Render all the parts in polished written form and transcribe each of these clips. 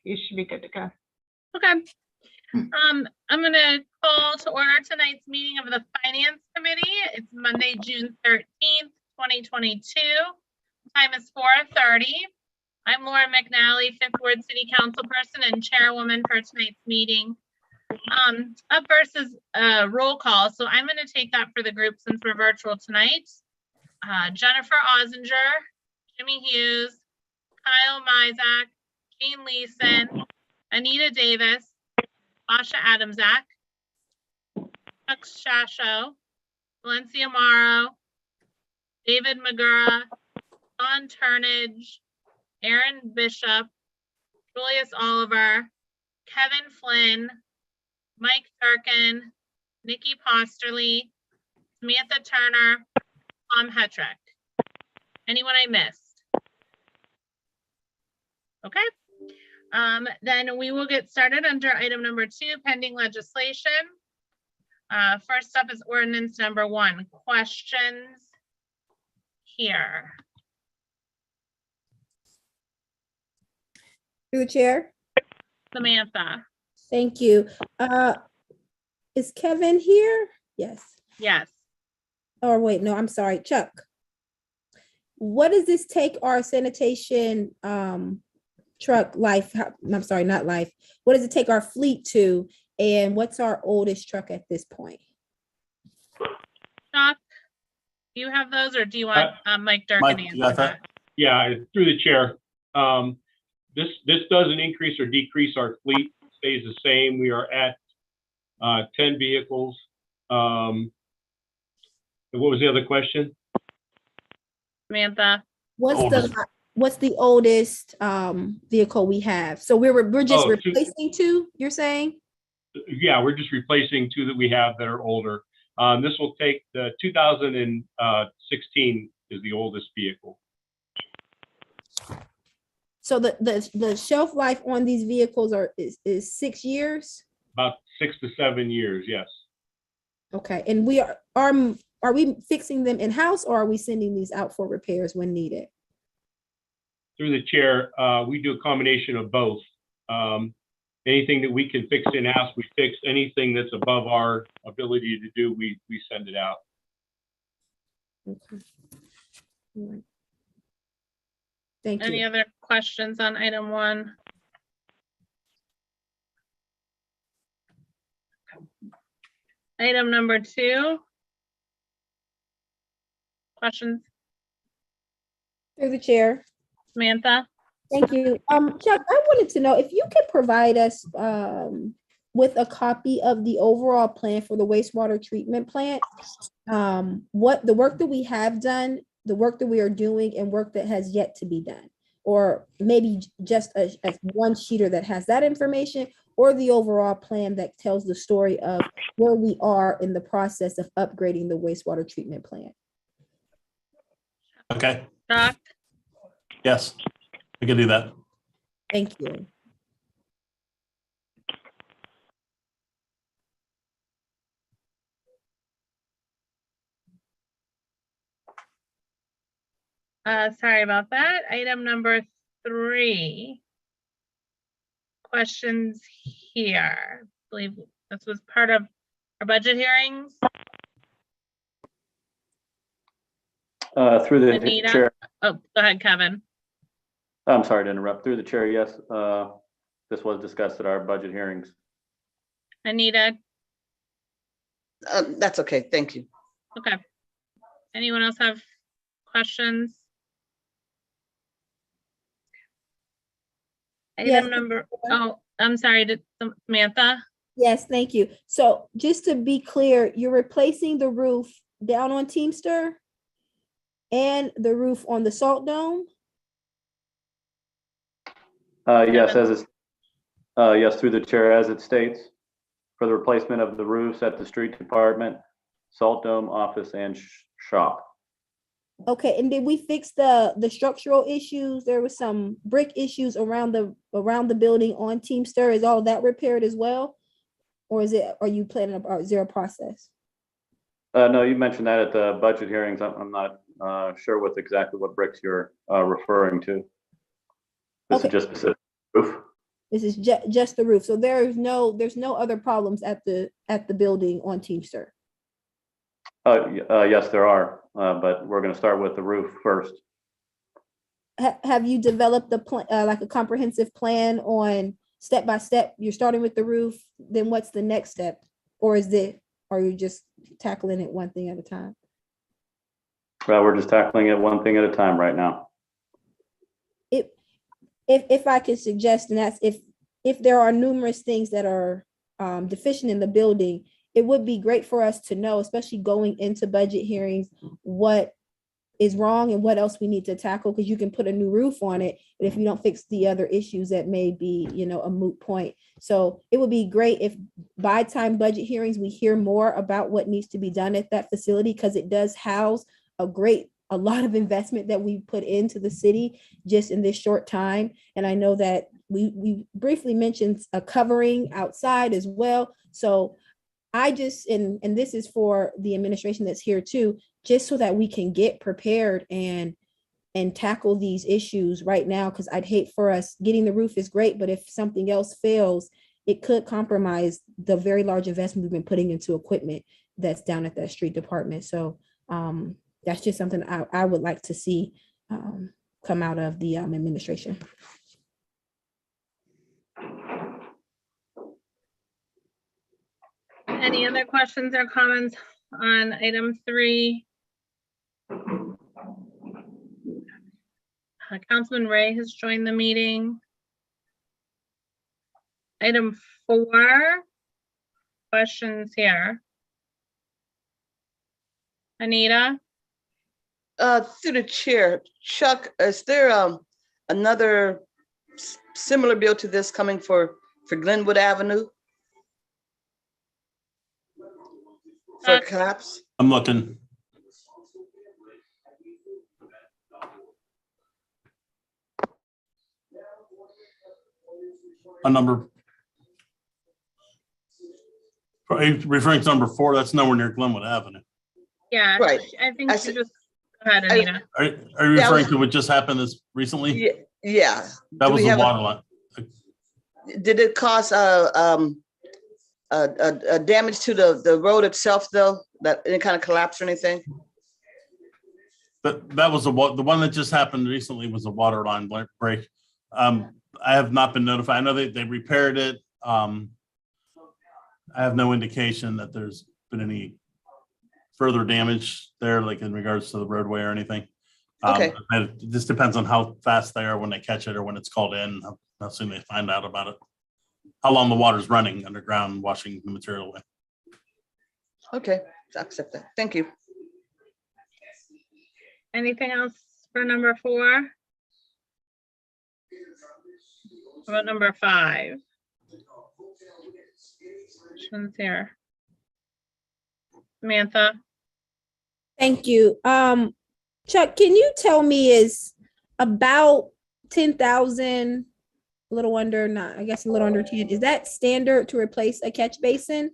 you should be good to go. Okay. I'm going to call to order tonight's meeting of the Finance Committee. It's Monday, June 13th, 2022. Time is 4:30. I'm Laura McNally, Fifth Ward City Council person and chairwoman for tonight's meeting. Up first is roll call. So I'm going to take that for the group since we're virtual tonight. Jennifer Ozinger, Jimmy Hughes, Kyle Mizak, Jean Leeson, Anita Davis, Asha Adamczak, Chuck Shasho, Valencia Morrow, David Magura, Don Turnage, Aaron Bishop, Julius Oliver, Kevin Flynn, Mike Durkin, Nikki Posterly, Samantha Turner, Tom Hetrick. Anyone I missed? Okay. Then we will get started under item number 2, pending legislation. First up is ordinance number 1. Questions here. Through the chair. Samantha. Thank you. Is Kevin here? Yes. Yes. Or wait, no, I'm sorry, Chuck. What does this take our sanitation truck life? I'm sorry, not life. What does it take our fleet to? And what's our oldest truck at this point? Chuck, do you have those or do you want Mike Durkin to answer that? Yeah, through the chair. This doesn't increase or decrease our fleet, stays the same. We are at 10 vehicles. What was the other question? Samantha. What's the oldest vehicle we have? So we're just replacing 2, you're saying? Yeah, we're just replacing 2 that we have that are older. This will take the 2016 is the oldest vehicle. So the shelf life on these vehicles is 6 years? About 6 to 7 years, yes. Okay, and are we fixing them in-house or are we sending these out for repairs when needed? Through the chair, we do a combination of both. Anything that we can fix in-house, we fix. Anything that's above our ability to do, we send it out. Okay. All right. Thank you. Any other questions on item 1? Item number 2. Questions? Through the chair. Samantha? Thank you. Chuck, I wanted to know if you could provide us with a copy of the overall plan for the wastewater treatment plant. What the work that we have done, the work that we are doing, and work that has yet to be done, or maybe just a one sheeter that has that information, or the overall plan that tells the story of where we are in the process of upgrading the wastewater treatment plant. Okay. Chuck? Yes, we can do that. Thank you. Sorry about that. Item number 3. Questions here. I believe this was part of our budget hearings. Through the Anita? chair. Oh, go ahead, Kevin. I'm sorry to interrupt. Through the chair, yes. This was discussed at our budget hearings. Anita? That's okay. Thank you. Okay. Anyone else have questions? Yes. Item number, oh, I'm sorry, Samantha? Yes, thank you. So just to be clear, you're replacing the roof down on Teamster and the roof on the Salt Dome? Yes, yes, through the chair, as it states, for the replacement of the roofs at the street department, Salt Dome, office, and shop. Okay, and did we fix the structural issues? There was some brick issues around the building on Teamster. Is all that repaired as well? Or are you planning about zero process? No, you mentioned that at the budget hearings. I'm not sure exactly what bricks you're referring to. This is just specific roof. This is just the roof. So there's no other problems at the building on Teamster. Yes, there are, but we're going to start with the roof first. Have you developed a plan, like a comprehensive plan on step by step? You're starting with the roof, then what's the next step? Or are you just tackling it one thing at a time? Well, we're just tackling it one thing at a time right now. If I could suggest, and that's if there are numerous things that are deficient in the building, it would be great for us to know, especially going into budget hearings, what is wrong and what else we need to tackle, because you can put a new roof on it, but if you don't fix the other issues, that may be, a moot point. So it would be great if by time budget hearings, we hear more about what needs to be done at that facility, because it does house a lot of investment that we put into the city just in this short time. And I know that we briefly mentioned a covering outside as well. So I just, and this is for the administration that's here too, just so that we can get prepared and tackle these issues right now, because I'd hate for us, getting the roof is great, but if something else fails, it could compromise the very large investment we've been putting into equipment that's down at that street department. So that's just something I would like to see come out of the administration. Any other questions or comments on item 3? Councilman Ray has joined the meeting. Item 4, questions here. Anita? Through the chair, Chuck, is there another similar bill to this coming for Glenwood Avenue? For collapse? I'm looking. A number. Are you referring to number 4? That's nowhere near Glenwood Avenue. Yeah, Right. I think I you said- just, go ahead, Anita. Are you Yeah, I referring was- to what just happened this recently? Yeah. That Do was we the have water line. Did it cause a damage to the road itself though? That any kind of collapse or anything? But that was the one that just happened recently was a water line break. I have not been notified. I know they repaired it. I have no indication that there's been any further damage there, like in regards to the roadway or anything. Okay. It just depends on how fast they are when they catch it or when it's called in, how soon they find out about it. How long the water's running underground, washing the material away. Okay, I accept that. Thank you. Anything else for number 4? What about number 5? Questions here. Samantha? Thank you. Chuck, can you tell me, is about 10,000, a little under, not, I guess a little under 10, is that standard to replace a catch basin?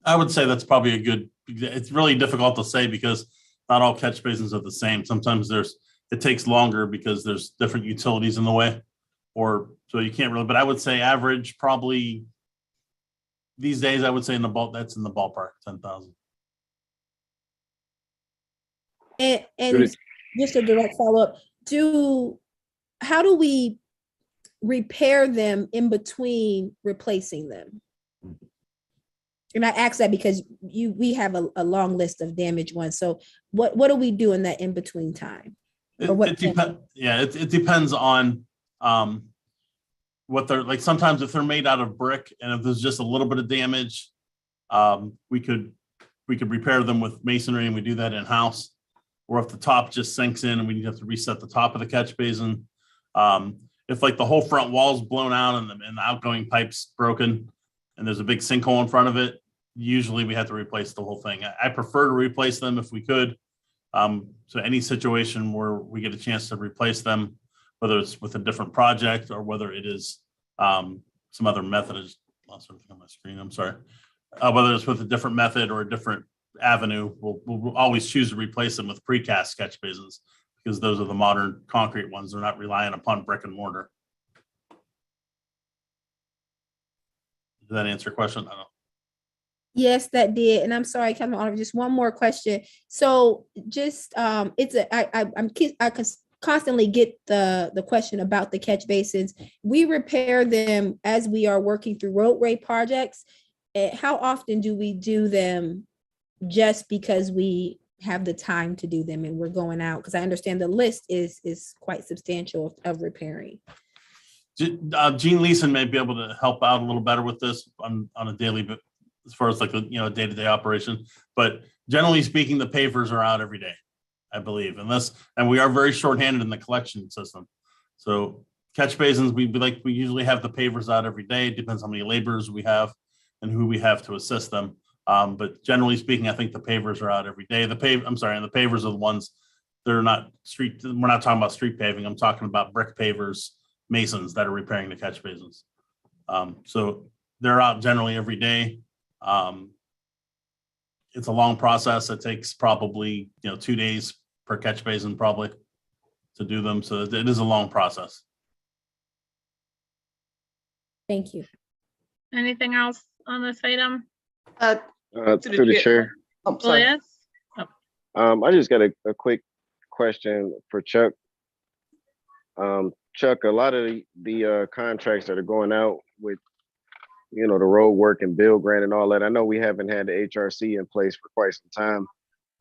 I would say that's probably a good, it's really difficult to say because not all catch basins are the same. Sometimes it takes longer because there's different utilities in the way, or so you can't really, but I would say average probably these days, I would say that's in the ballpark, 10,000. And just a direct follow-up, how do we repair them in between replacing them? And I ask that because we have a long list of damaged ones. So what do we do in that in-between time? It depends on what they're like. Sometimes if they're made out of brick and if there's just a little bit of damage, we could repair them with masonry, and we do that in-house. Or if the top just sinks in and we have to reset the top of the catch basin. If like the whole front wall's blown out and the outgoing pipe's broken and there's a big sinkhole in front of it, usually we have to replace the whole thing. I prefer to replace them if we could. So any situation where we get a chance to replace them, whether it's with a different project or whether it is some other method, I just lost everything on my screen, I'm sorry. Whether it's with a different method or a different avenue, we'll always choose to replace them with precast catch basins because those are the modern concrete ones. They're not relying upon brick and mortar. Does that answer your question? I don't know. Yes, that did. And I'm sorry, Councilman Oliver, just one more question. So just, I constantly get the question about the catch basins. We repair them as we are working through roadway projects. How often do we do them just because we have the time to do them and we're going out? Because I understand the list is quite substantial of repairing. Gene Leeson may be able to help out a little better with this on a daily, but as far as like a day-to-day operation. But generally speaking, the pavers are out every day, I believe, and we are very shorthanded in the collection system. So catch basins, we usually have the pavers out every day. It depends how many laborers we have and who we have to assist them. But generally speaking, I think the pavers are out every day. And the pavers are the ones, they're not street. We're not talking about street paving. I'm talking about brick pavers, masons that are repairing the catch basins. So they're out generally every day. It's a long process. It takes probably 2 days per catch basin probably to do them. So it is a long process. Thank you. Anything else on this item? Through the chair. I'm sorry. Yes. I just got a quick question for Chuck. Chuck, a lot of the contracts that are going out with, the road work and bill grant and all that, I know we haven't had the HRC in place for quite some time.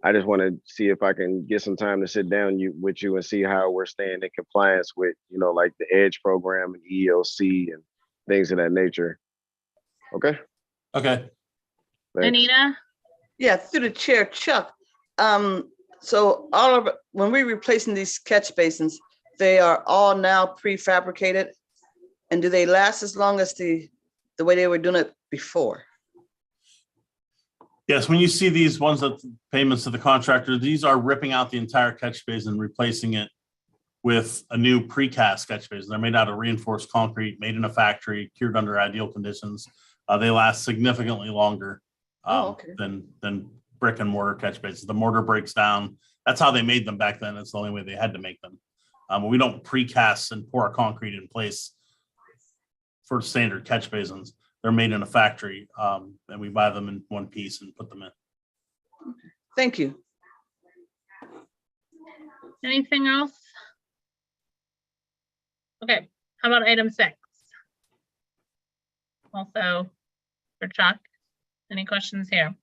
I just want to see if I can get some time to sit down with you and see how we're staying in compliance with, like the EDGE program and ELC and things of that nature. Okay. Okay. Thanks. Anita? Yeah, through the chair, Chuck. So when we're replacing these catch basins, they are all now prefabricated, and do they last as long as the way they were doing it before? Yes, when you see these ones that payments to the contractor, these are ripping out the entire catch basin and replacing it with a new precast catch basin. They're made out of reinforced concrete, made in a factory, cured under ideal conditions. They last significantly longer than brick and mortar catch basins. The mortar breaks down. That's how they made them back then. It's the only way they had to make them. We don't precast and pour concrete in place for standard catch basins. They're made in a factory, and we buy them in one piece and put them in. Thank you. Anything else? Okay, how about item 6? Also for Chuck. Any questions here?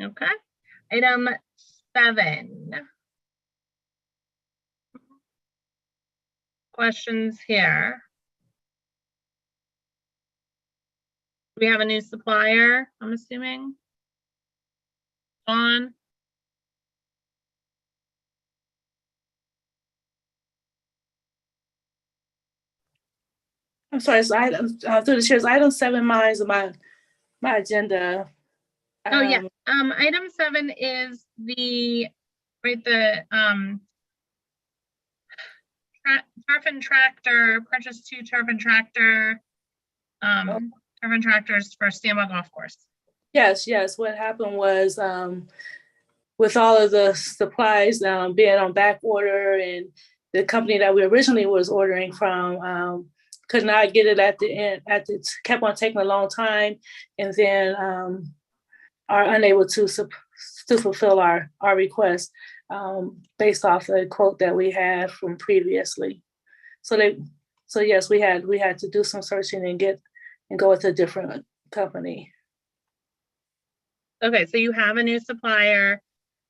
Okay, item 7. Questions here? We have a new supplier, I'm assuming. John? I'm sorry, so through the chairs, item 7 mine's my agenda. Oh, yeah. Item 7 is the turf and tractor, purchase 2 turf and tractor, turf and tractors for Stambaugh Golf Course. Yes. What happened was with all of the supplies being on back order, and the company that we originally was ordering from could not get it at the end. Kept on taking a long time, and then are unable to fulfill our request based off the quote that we had from previously. So yes, we had to do some searching and go with a different company. Okay, so you have a new supplier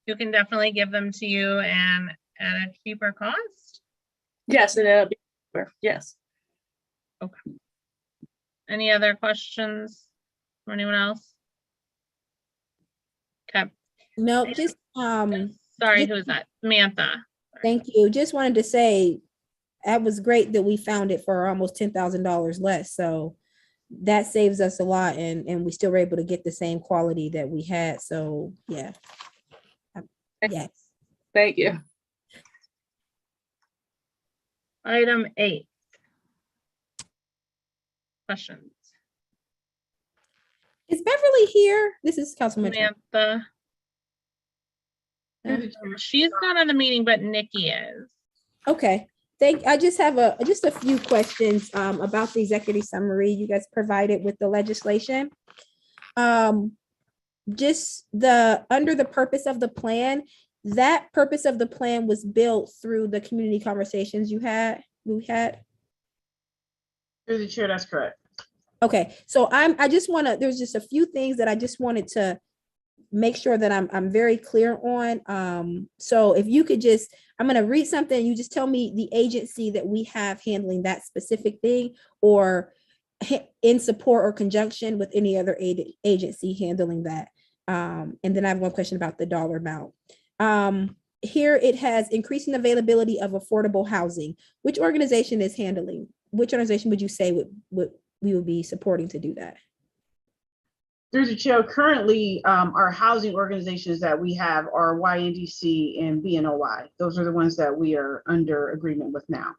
who can definitely give them to you and at a cheaper cost? Yes, and it'll be cheaper. Yes. Okay. Any other questions from anyone else? Okay. No, just Sorry, who is that? Samantha. thank you. Just wanted to say that was great that we found it for almost $10,000 less. So that saves us a lot, and we still were able to get the same quality that we had. So yeah. Yes. Thank you. Item 8. Questions? Is Beverly here? This is Councilman. Samantha. She's not on the meeting, but Nikki is. Okay. I just have just a few questions about the executive summary you guys provided with the legislation. Just under the purpose of the plan, that purpose of the plan was built through the community conversations we had. Through the chair, that's correct. Okay, so there's just a few things that I just wanted to make sure that I'm very clear on. So if you could I'm gonna read something, you just tell me the agency that we have handling that specific thing, or in support or conjunction with any other agency handling that. And then I have one question about the dollar amount. Here it has increasing availability of affordable housing. Which organization is handling? Which organization would you say we would be supporting to do that? Through the chair, currently, our housing organizations that we have are YNDC and BNOY. Those are the ones that we are under agreement with now.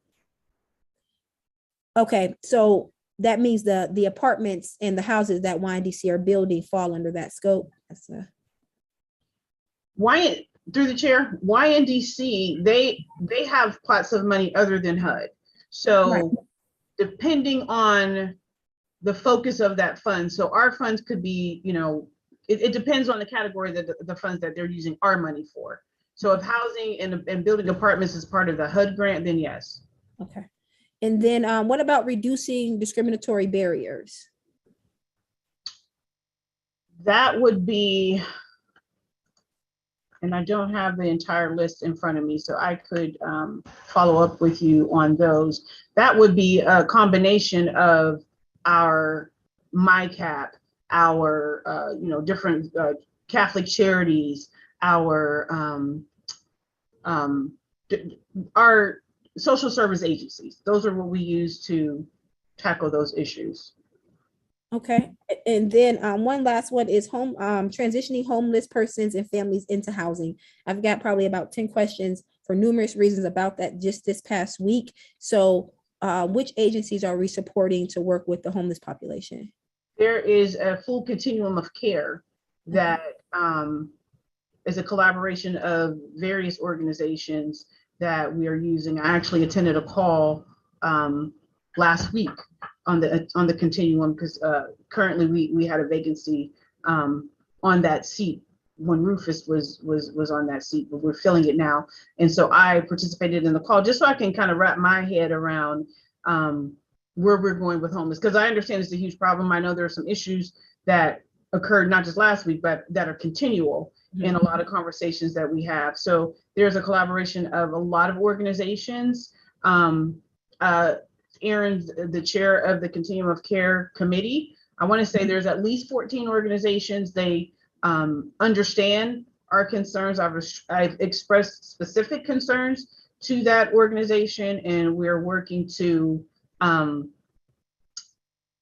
Okay, so that means the apartments and the houses that YNDC are building fall under that scope. Through the chair, YNDC, they have pots of money other than HUD. So Right. Depending on the focus of that fund, so our funds could be, it depends on the category that the funds that they're using our money for. So if housing and building apartments is part of the HUD grant, then yes. Okay. And then what about reducing discriminatory barriers? That would be, and I don't have the entire list in front of me, so I could follow up with you on those. That would be a combination of our MyCap, our different Catholic charities, our social service agencies. Those are what we use to tackle those issues. Okay, and then one last one is transitioning homeless persons and families into housing. I've got probably about 10 questions for numerous reasons about that just this past week. So which agencies are we supporting to work with the homeless population? There is a full continuum of care that is a collaboration of various organizations that we are using. I actually attended a call last week on the continuum because currently we had a vacancy on that seat when Rufus was on that seat, but we're filling it now. And so I participated in the call just so I can kind of wrap my head around where we're going with homeless, because I understand it's a huge problem. I know there are some issues that occurred not just last week, but that are continual in a lot of conversations that we have. So there's a collaboration of a lot of organizations. Aaron's the chair of the Continuum of Care Committee. I want to say there's at least 14 organizations. They understand our concerns. I've expressed specific concerns to that organization, and we're working to come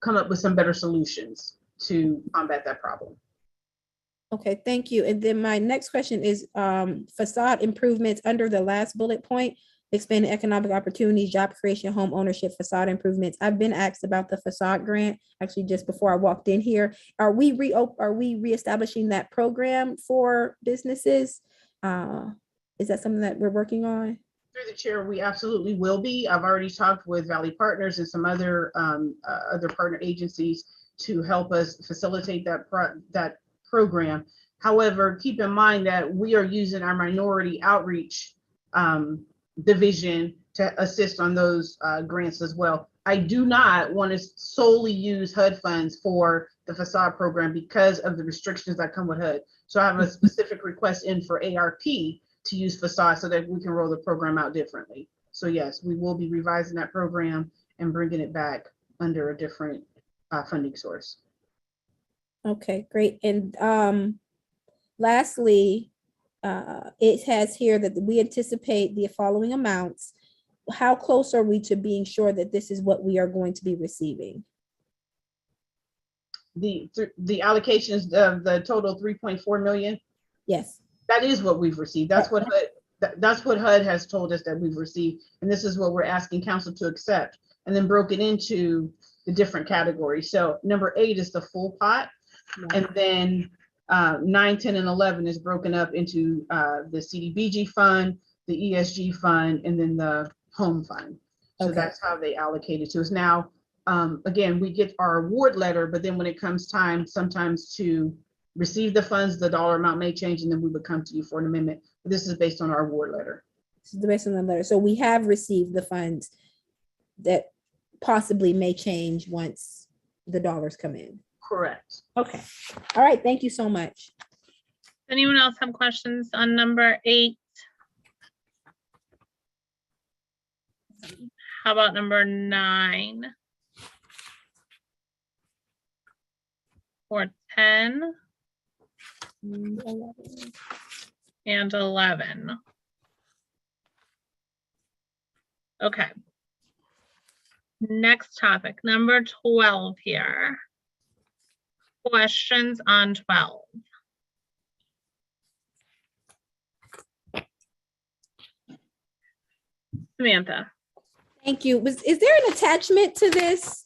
up with some better solutions to combat that problem. Okay, thank you. And then my next question is facade improvements under the last bullet point, expanding economic opportunities, job creation, home ownership, facade improvements. I've been asked about the facade grant actually just before I walked in here. Are we reestablishing that program for businesses? Is that something that we're working on? Through the chair, we absolutely will be. I've already talked with Valley Partners and some other partner agencies to help us facilitate that program. However, keep in mind that we are using our minority outreach division to assist on those grants as well. I do not want to solely use HUD funds for the facade program because of the restrictions that come with HUD. So I have a specific request in for ARP to use facade so that we can roll the program out differently. So yes, we will be revising that program and bringing it back under a different funding source. Okay, great. And lastly, it has here that we anticipate the following amounts. How close are we to being sure that this is what we are going to be receiving? The allocations of the total 3.4 million. Yes. That is what we've received. That's what HUD has told us that we've received. And this is what we're asking council to accept, and then broken into the different categories. So number 8 is the full pot. And then 9, 10, and 11 is broken up into the CDBG fund, the ESG fund, and then the home fund. So Okay. that's how they allocate it to us. Now, again, we get our award letter, but then when it comes time sometimes to receive the funds, the dollar amount may change, and then we would come to you for an amendment. But this is based on our award letter. This is based on the letter. So we have received the funds that possibly may change once the dollars come in. Correct. Okay. All right. Thank you so much. Anyone else have questions on number 8? How about number 9? Or 10 and 11? Okay. Next topic, number 12 here. Questions on 12. Samantha. Thank you. Is there an attachment to this?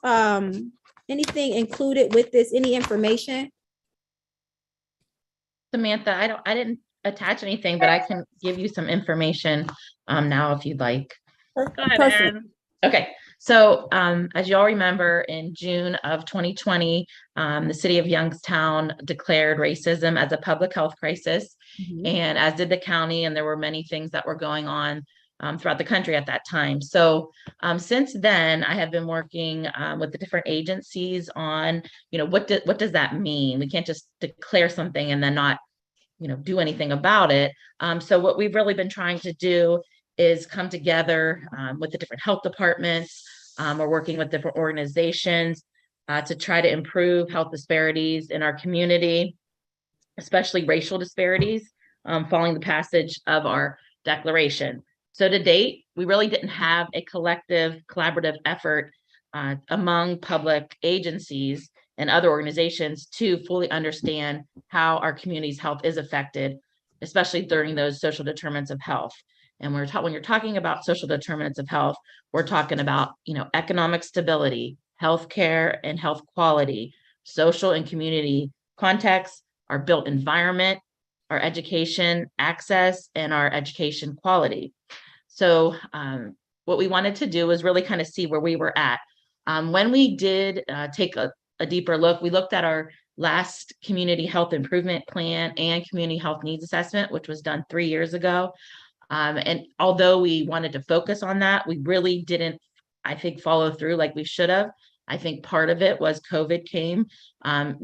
Anything included with this? Any information? Samantha, I didn't attach anything, but I can give you some information now if you'd like. Go ahead, Perfect. Erin. Okay, so as you all remember, in June of 2020, the city of Youngstown declared racism as a public health crisis, and as did the county, and there were many things that were going on throughout the country at that time. So since then, I have been working with the different agencies on, what does that mean? We can't just declare something and then not, do anything about it. So what we've really been trying to do is come together with the different health departments. We're working with different organizations to try to improve health disparities in our community, especially racial disparities, following the passage of our declaration. So to date, we really didn't have a collective collaborative effort among public agencies and other organizations to fully understand how our community's health is affected, especially during those social determinants of health. And when you're talking about social determinants of health, we're talking about, economic stability, healthcare and health quality, social and community context, our built environment, our education access, and our education quality. So what we wanted to do was really kind of see where we were at. When we did take a deeper look, we looked at our last community health improvement plan and community health needs assessment, which was done 3 years ago. And although we wanted to focus on that, we really didn't, I think, follow through like we should have. I think part of it was COVID came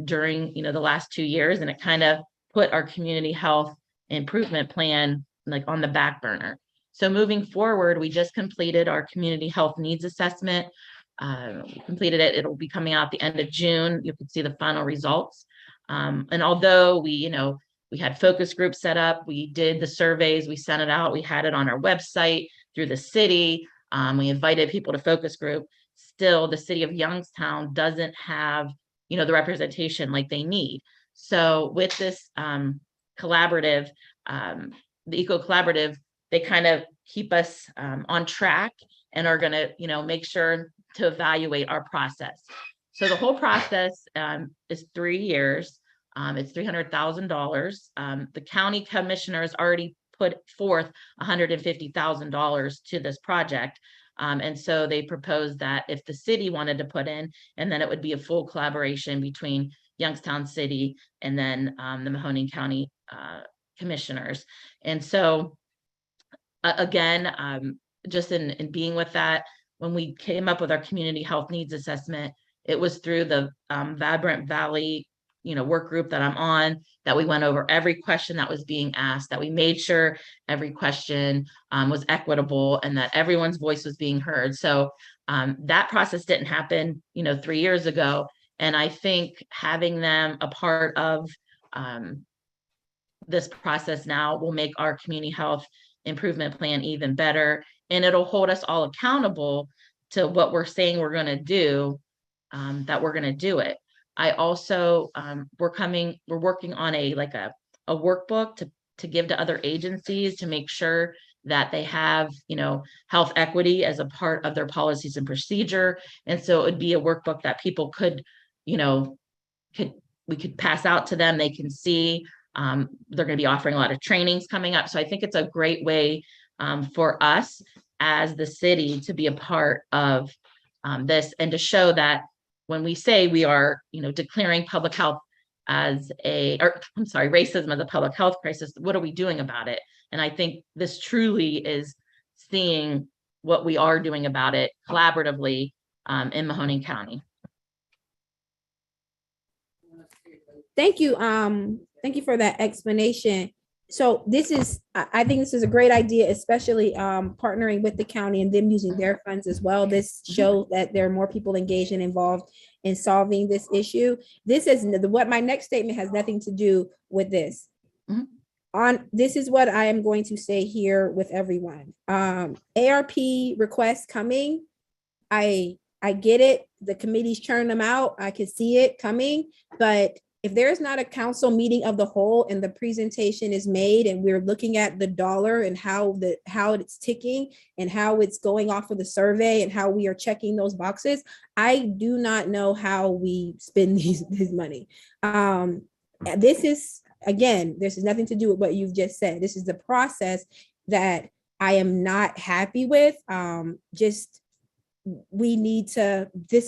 during, the last 2 years, and it kind of put our community health improvement plan like on the back burner. So moving forward, we just completed our community health needs assessment. We completed it. It'll be coming out at the end of June. You can see the final results. And although we had focus groups set up, we did the surveys, we sent it out, we had it on our website through the city. We invited people to focus group. Still, the city of Youngstown doesn't have, the representation like they need. So with this collaborative, the Eco Collaborative, they kind of keep us on track and are going to, make sure to evaluate our process. So the whole process is 3 years. It's $300,000. The county commissioners already put forth $150,000 to this project. And so they proposed that if the city wanted to put in, and then it would be a full collaboration between Youngstown City and then the Mahoning County commissioners. And so again, just in being with that, when we came up with our community health needs assessment, it was through the Vibrant Valley work group that I'm on, that we went over every question that was being asked, that we made sure every question was equitable and that everyone's voice was being heard. So that process didn't happen, 3 years ago. And I think having them a part of this process now will make our community health improvement plan even better. And it'll hold us all accountable to what we're saying we're going to do, that we're going to do it. I also, we're working on a workbook to give to other agencies to make sure that they have, health equity as a part of their policies and procedure. And so it would be a workbook that people could, we could pass out to them. They can see. They're going to be offering a lot of trainings coming up. So I think it's a great way for us as the city to be a part of this, and to show that when we say we are, declaring public health as racism as a public health crisis, what are we doing about it? And I think this truly is seeing what we are doing about it collaboratively in Mahoning County. Thank you. Thank you for that explanation. So I think this is a great idea, especially partnering with the county and them using their funds as well. This shows that there are more people engaged and involved in solving this issue. This is what my next statement has nothing to do with this. This is what I am going to say here with everyone. ARP requests coming. I get it. The committees churn them out. I can see it coming, but if there's not a council meeting of the whole and the presentation is made and we're looking at the dollar and how it's ticking and how it's going off of the survey and how we are checking those boxes, I do not know how we spend this money. This is nothing to do with what you've just said. This is the process that I am not happy with. This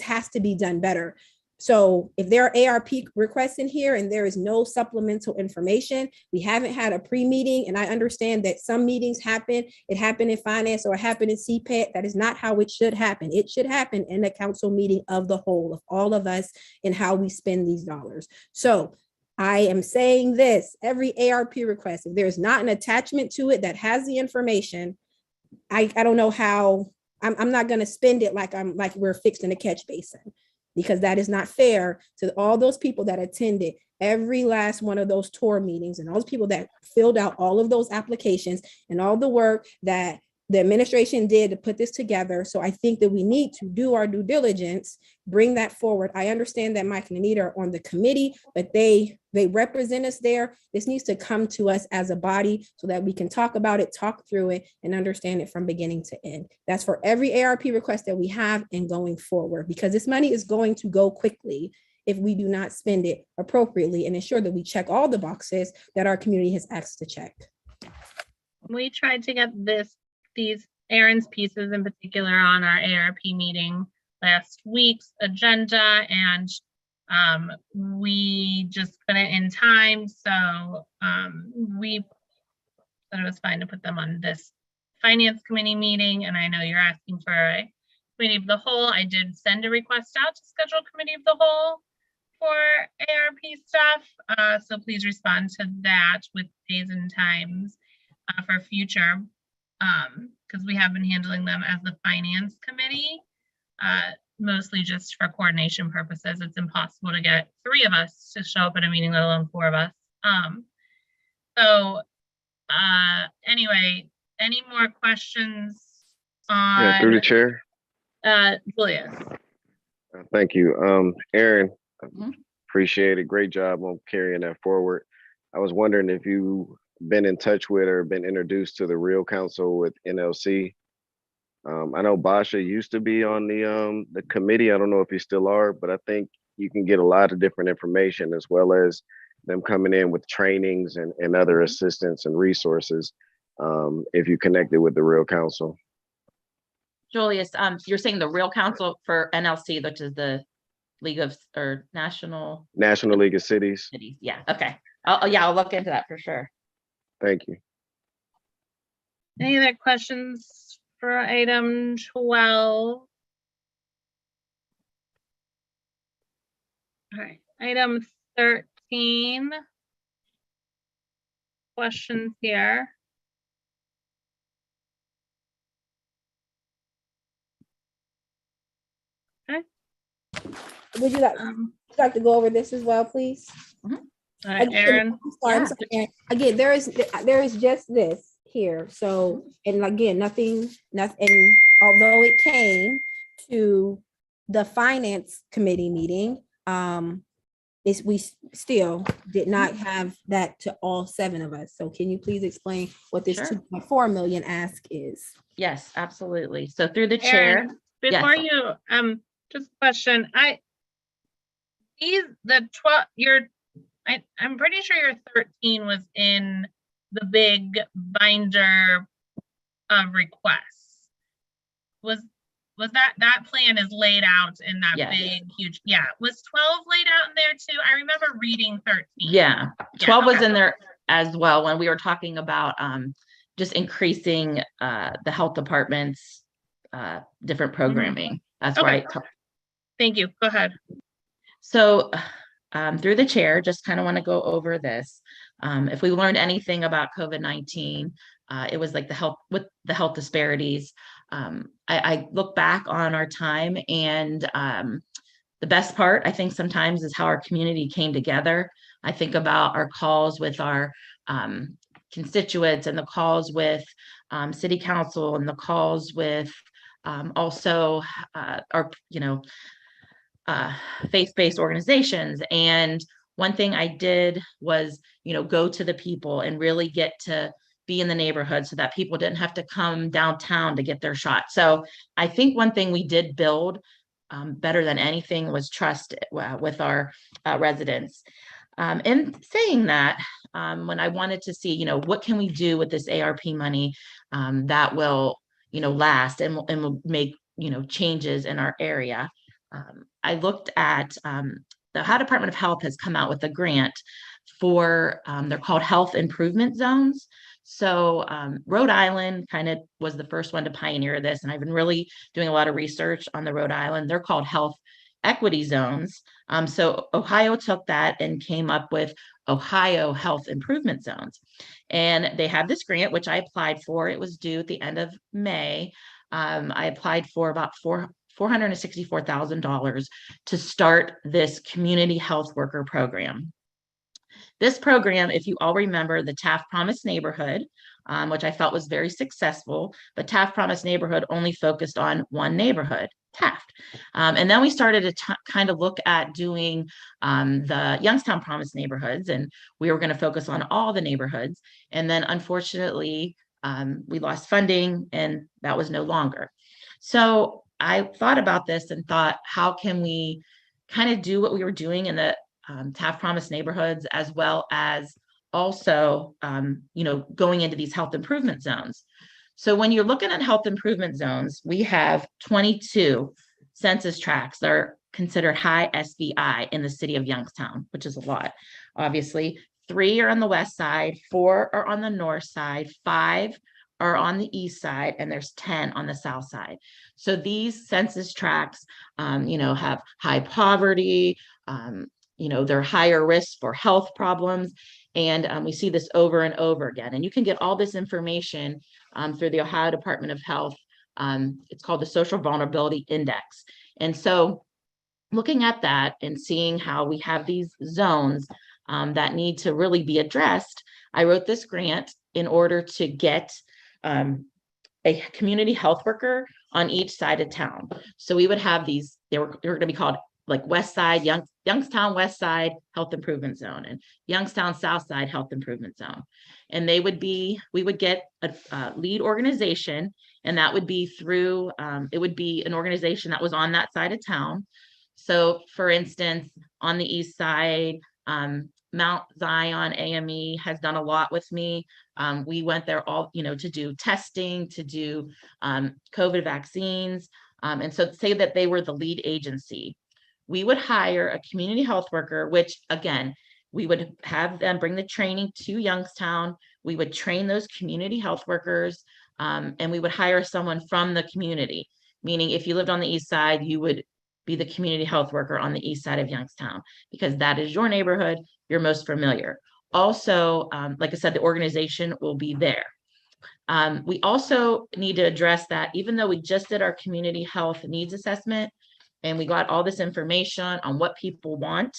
has to be done better. So if there are ARP requests in here and there is no supplemental information, we haven't had a pre-meeting, and I understand that some meetings happen, it happened in finance or it happened in CPET. That is not how it should happen. It should happen in a council meeting of the whole, of all of us, and how we spend these dollars. So I am saying this, every ARP request, if there's not an attachment to it that has the information, I don't know how, I'm not gonna spend it like we're fixing a catch basin, because that is not fair to all those people that attended every last one of those tour meetings and all those people that filled out all of those applications and all the work that the administration did to put this together. So I think that we need to do our due diligence, bring that forward. I understand that Mike and Anita are on the committee, but they represent us there. This needs to come to us as a body so that we can talk about it, talk through it, and understand it from beginning to end. That's for every ARP request that we have and going forward, because this money is going to go quickly if we do not spend it appropriately and ensure that we check all the boxes that our community has asked to check. We tried to get these Aaron's pieces in particular on our ARP meeting last week's agenda, and we just couldn't in time. So we thought it was fine to put them on this finance committee meeting. And I know you're asking for a committee of the whole. I did send a request out to schedule committee of the whole for ARP stuff. So please respond to that with days and times for future, because we have been handling them as the finance committee, mostly just for coordination purposes. It's impossible to get 3 of us to show up at a meeting, let alone 4 of us. Anyway, any more questions on? Yeah, through the chair. Julius. Thank you. Aaron, appreciate it. Great job on carrying that forward. I was wondering if you been in touch with or been introduced to the Real Council with NLC. I know Basha used to be on the committee. I don't know if you still are, but I think you can get a lot of different information, as well as them coming in with trainings and other assistance and resources if you connected with the Real Council. Julius, you're saying the Real Council for NLC, which is the League of National League of Cities. Yeah. Okay. I'll look into that for sure. Thank you. Any other questions for item 12? All right, item 13. Questions here. Okay. Would you like to go over this as well, please? All right, Aaron. I'm sorry. Again, there is just this here. So, and again, nothing, and although it came to the finance committee meeting, we still did not have that to all 7 of us. So can you please explain what this 2.4 million ask is? Yes, absolutely. So through the chair. Aaron, before you, just question, I'm pretty sure your 13 was in the big binder of requests. that plan is laid out in that Yes. big, huge, yeah. Was 12 laid out in there too? I remember reading 13. Yeah, 12 was okay. in there as well when we were talking about just increasing the health department's different programming. That's Okay. right. Thank you. Go ahead. So through the chair, just kind of want to go over this. If we learned anything about COVID-19, it was like the health disparities. I look back on our time, and the best part, I think, sometimes is how our community came together. I think about our calls with our constituents, and the calls with city council, and the calls with also our, faith-based organizations. And one thing I did was, go to the people and really get to be in the neighborhood so that people didn't have to come downtown to get their shot. So I think one thing we did build better than anything was trust with our residents. In saying that, when I wanted to see, what can we do with this ARP money that will, last and will make, changes in our area. I looked at the Ohio Department of Health has come out with a grant for, they're called health improvement zones. So Rhode Island kind of was the first one to pioneer this, and I've been really doing a lot of research on the Rhode Island. They're called health equity zones. So Ohio took that and came up with Ohio Health Improvement Zones. And they have this grant, which I applied for. It was due at the end of May. I applied for about $464,000 to start this community health worker program. This program, if you all remember the Taft Promise neighborhood, which I felt was very successful, but Taft Promise neighborhood only focused on one neighborhood, Taft. And then we started to kind of look at doing the Youngstown Promise neighborhoods, and we were going to focus on all the neighborhoods. And then unfortunately, we lost funding, and that was no longer. So I thought about this and thought, how can we kind of do what we were doing in the Taft Promise neighborhoods, as well as also, going into these health improvement zones. So when you're looking at health improvement zones, we have 22 census tracts that are considered high SVI in the city of Youngstown, which is a lot. Obviously, 3 are on the west side, 4 are on the north side, 5 are on the east side, and there's 10 on the south side. So these census tracts, have high poverty, they're higher risk for health problems. And we see this over and over again. And you can get all this information through the Ohio Department of Health. It's called the Social Vulnerability Index. And so looking at that and seeing how we have these zones that need to really be addressed, I wrote this grant in order to get a community health worker on each side of town. So we would have these, they were going to be called like West Side, Youngstown West Side Health Improvement Zone, and Youngstown South Side Health Improvement Zone. And we would get a lead organization, and that would be through, it would be an organization that was on that side of town. So for instance, on the east side, Mount Zion AME has done a lot with me. We went there all, to do testing, to do COVID vaccines. And so say that they were the lead agency. We would hire a community health worker, which again, we would have them bring the training to Youngstown. We would train those community health workers, and we would hire someone from the community. Meaning if you lived on the east side, you would be the community health worker on the east side of Youngstown, because that is your neighborhood, you're most familiar. Also, like I said, the organization will be there. We also need to address that even though we just did our community health needs assessment, and we got all this information on what people want,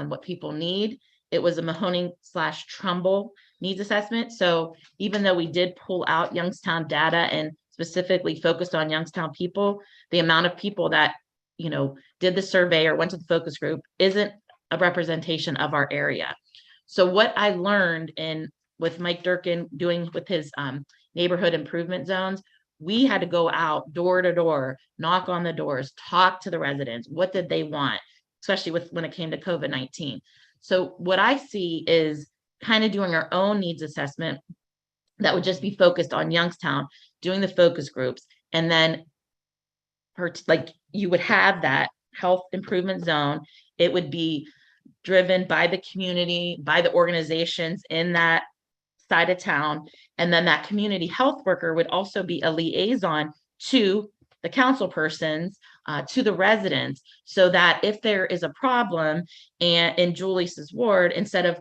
what people need. It was a Mahoning/Trumbull needs assessment. So even though we did pull out Youngstown data and specifically focused on Youngstown people, the amount of people that, did the survey or went to the focus group isn't a representation of our area. So what I learned with Mike Durkin doing with his neighborhood improvement zones, we had to go out door to door, knock on the doors, talk to the residents. What did they want, especially when it came to COVID-19? So what I see is kind of doing our own needs assessment that would just be focused on Youngstown, doing the focus groups, and then like you would have that health improvement zone. It would be driven by the community, by the organizations in that side of town. And then that community health worker would also be a liaison to the council persons, to the residents, so that if there is a problem and in Julie's ward, instead of,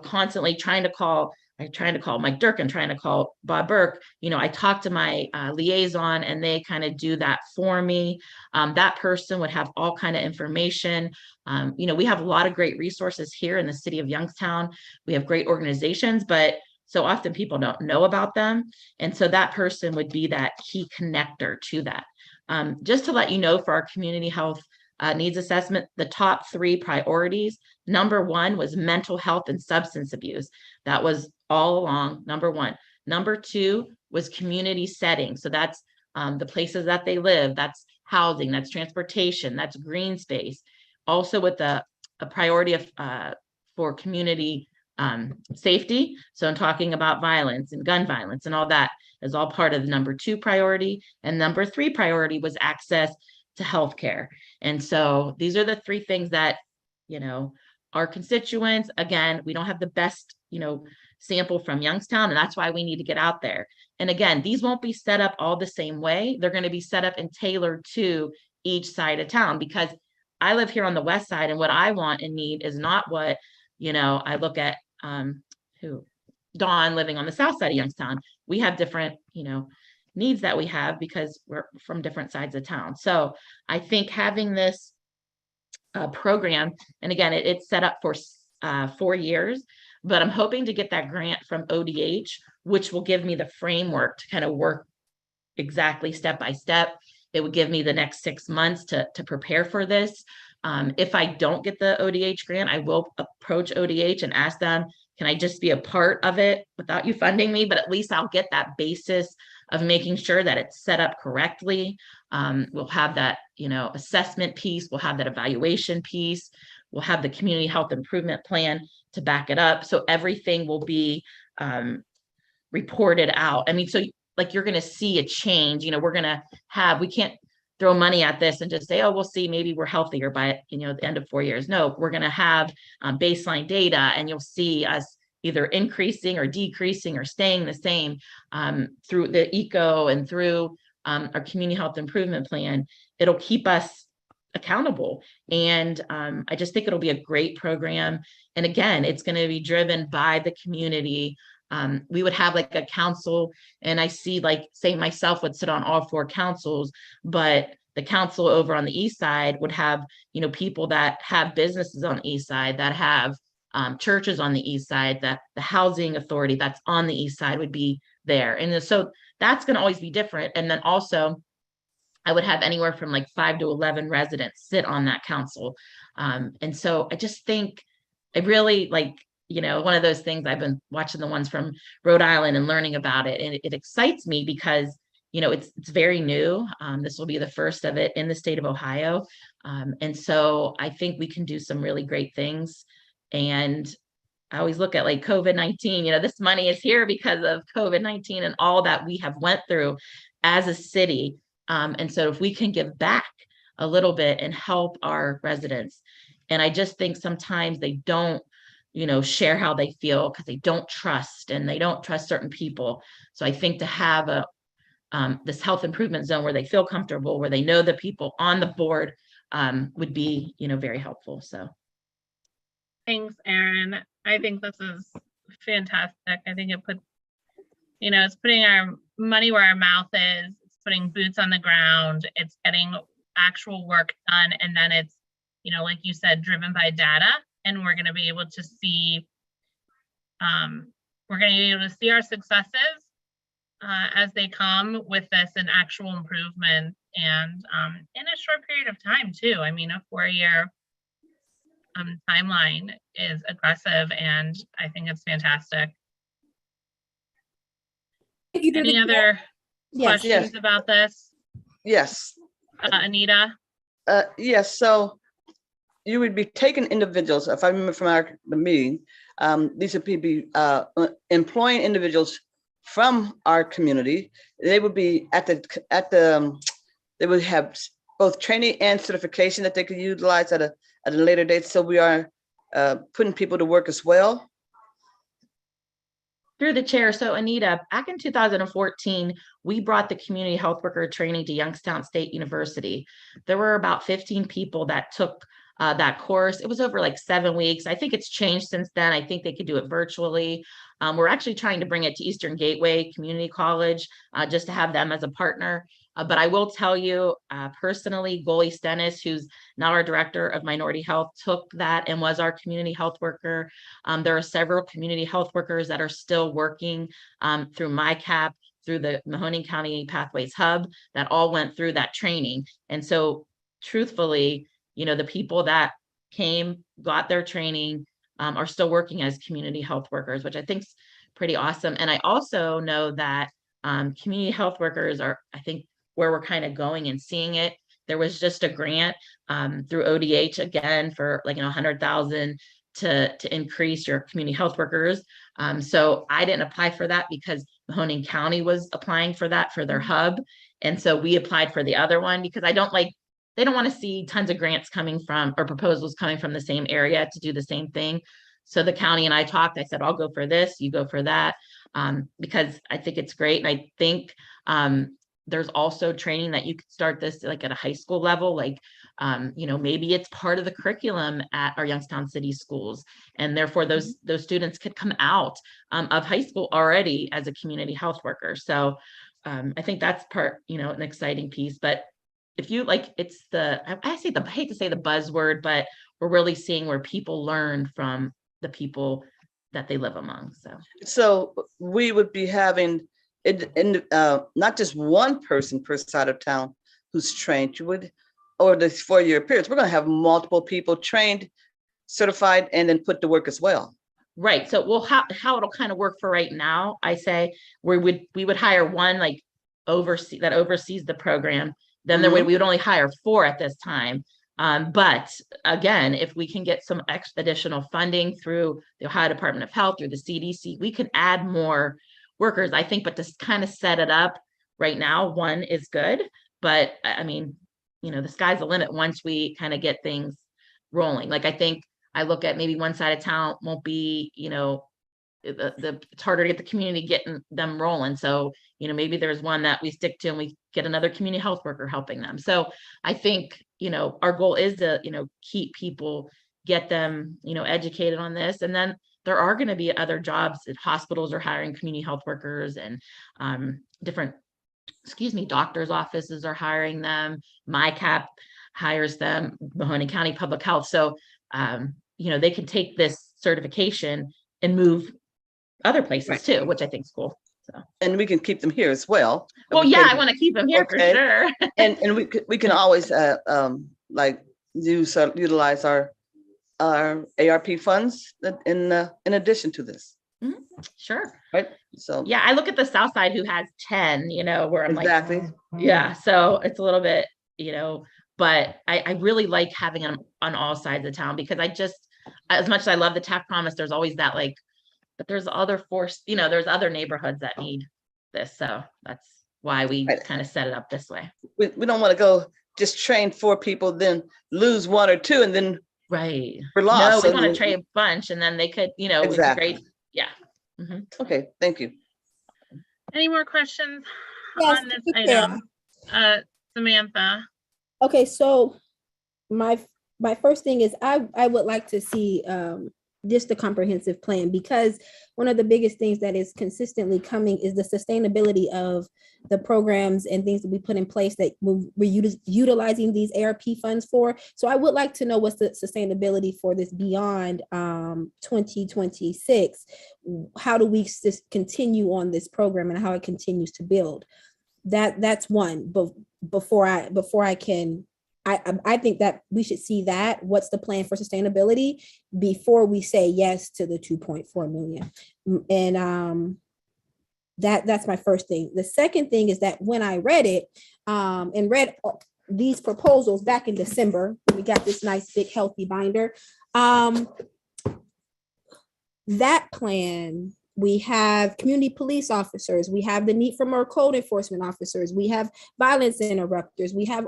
constantly trying to call Mike Durkin, trying to call Bob Burke, I talk to my liaison and they kind of do that for me. That person would have all kind of information. We have a lot of great resources here in the city of Youngstown. We have great organizations, but so often people don't know about them. And so that person would be that key connector to that. Just to let you know, for our community health needs assessment, the top 3 priorities, number 1 was mental health and substance abuse. That was all along number 1. Number 2 was community setting. So that's the places that they live, that's housing, that's transportation, that's green space. Also with a priority of for community safety. So I'm talking about violence and gun violence and all that is all part of the number 2 priority. And number 3 priority was access to healthcare. And so these are the 3 things that, our constituents, again, we don't have the best, sample from Youngstown, and that's why we need to get out there. And again, these won't be set up all the same way. They're going to be set up and tailored to each side of town, because I live here on the west side, and what I want and need is not what, I look at Dawn living on the south side of Youngstown. We have different, needs that we have because we're from different sides of town. So I think having this program, and again, it's set up for 4 years, but I'm hoping to get that grant from ODH, which will give me the framework to kind of work exactly step by step. It would give me the next 6 months to prepare for this. If I don't get the ODH grant, I will approach ODH and ask them, can I just be a part of it without you funding me? But at least I'll get that basis of making sure that it's set up correctly. We'll have that, assessment piece. We'll have that evaluation piece. We'll have the community health improvement plan to back it up. So everything will be reported out. I mean, so like you're going to see a change. We're going to have, we can't throw money at this and just say, oh, we'll see, maybe we're healthier by, the end of 4 years. No, we're going to have baseline data, and you'll see us either increasing or decreasing or staying the same through the eco and through our community health improvement plan. It'll keep us accountable. And I just think it'll be a great program. And again, it's going to be driven by the community. We would have like a council, and I see, like, say myself would sit on all 4 councils, but the council over on the east side would have, people that have businesses on the east side, that have churches on the east side, that the housing authority that's on the east side would be there. And so that's going to always be different. And then also I would have anywhere from like 5 to 11 residents sit on that council. And so I just think I really like, one of those things, I've been watching the ones from Rhode Island and learning about it. And it excites me because, it's very new. This will be the first of it in the state of Ohio. And so I think we can do some really great things. And I always look at like COVID-19, this money is here because of COVID-19 and all that we have went through as a city. And so if we can give back a little bit and help our residents, and I just think sometimes they don't, share how they feel because they don't trust, and they don't trust certain people. So I think to have this health improvement zone where they feel comfortable, where they know the people on the board would be, very helpful. So. Thanks, Erin. I think this is fantastic. I think it puts, it's putting our money where our mouth is. It's putting boots on the ground. It's getting actual work done. And then it's, like you said, driven by data. And we're going to be able to see, our successes as they come with this, an actual improvement, and in a short period of time too. I mean, a 4-year timeline is aggressive, and I think it's fantastic. Any other questions about this? Yes. Anita? Yes. So you would be taking individuals, if I remember from the meeting, these would be employing individuals from our community. They would be at the they would have both training and certification that they could utilize at a later date. So we are putting people to work as well. Through the chair. So Anita, back in 2014, we brought the community health worker training to Youngstown State University. There were about 15 people that took that course. It was over like 7 weeks. I think it's changed since then. I think they could do it virtually. We're actually trying to bring it to Eastern Gateway Community College just to have them as a partner. But I will tell you personally, Goalie Stennis, who's now our director of minority health, took that and was our community health worker. There are several community health workers that are still working through MyCap, through the Mahoning County Pathways Hub, that all went through that training. And so truthfully, you know, the people that came, got their training, are still working as community health workers, which I think is pretty awesome. And I also know that community health workers are, I think, where we're kind of going and seeing it. There was just a grant through ODH again for like, 100,000 to increase your community health workers. So I didn't apply for that because Mahoning County was applying for that for their hub. And so we applied for the other one because they don't want to see tons of grants coming from or proposals coming from the same area to do the same thing. So the county and I talked, I said, I'll go for this, you go for that, because I think it's great. And I think there's also training that you could start this like at a high school level, like, maybe it's part of the curriculum at our Youngstown City schools. And therefore those students could come out of high school already as a community health worker. So I think that's part, an exciting piece. But if you like, it's I hate to say the buzzword, but we're really seeing where people learn from the people that they live among. So we would be having not just one person per side of town who's trained. You would, over this 4-year period, we're going to have multiple people trained, certified, and then put to work as well. Right. So, how it'll kind of work for right now, I say we would hire one like oversees the program. Then we would only hire 4 at this time. But again, if we can get some additional funding through the Ohio Department of Health, through the CDC, we can add more workers, I think. But to kind of set it up right now, 1 is good. But I mean, the sky's the limit once we kind of get things rolling. Like, I think I look at maybe one side of town won't be, it's harder to get the community getting them rolling. So, maybe there's one that we stick to and we get another community health worker helping them. So I think, our goal is to, keep people, get them, educated on this. And then there are going to be other jobs. Hospitals are hiring community health workers, and different, doctors' offices are hiring them. MyCap hires them, Mahoning County Public Health. So, they can take this certification and move other places too, which I think is cool. So. And we can keep them here as well. Well, yeah, I want to keep them here for sure. and we can always utilize our ARP funds in addition to this. Mm-hmm. Sure. Right. So yeah, I look at the South Side who has 10, where I'm exactly. Yeah. So it's a little bit, but I really like having them on all sides of town, because as much as I love the TAC Promise, there's always that but there's other there's other neighborhoods that need this. So that's why we kind of set it up this way. We don't want to go just train 4 people, then lose 1 or 2, and then we're lost. No, we want to train a bunch, and then they could, exactly. It's great. Yeah. Mm-hmm. Okay, thank you. Any more questions Yes, on this item? Samantha. Okay, so my first thing is I would like to see just a comprehensive plan, because one of the biggest things that is consistently coming is the sustainability of the programs and things that we put in place that we're utilizing these ARP funds for. So I would like to know what's the sustainability for this beyond 2026. How do we continue on this program and how it continues to build? That's one. But before I can, I think that we should see that. What's the plan for sustainability before we say yes to the 2.4 million? And that's my first thing. The second thing is that when I read it and read these proposals back in December, we got this nice big healthy binder. That plan We have community police officers. We have the need for more code enforcement officers. We have violence interrupters. We have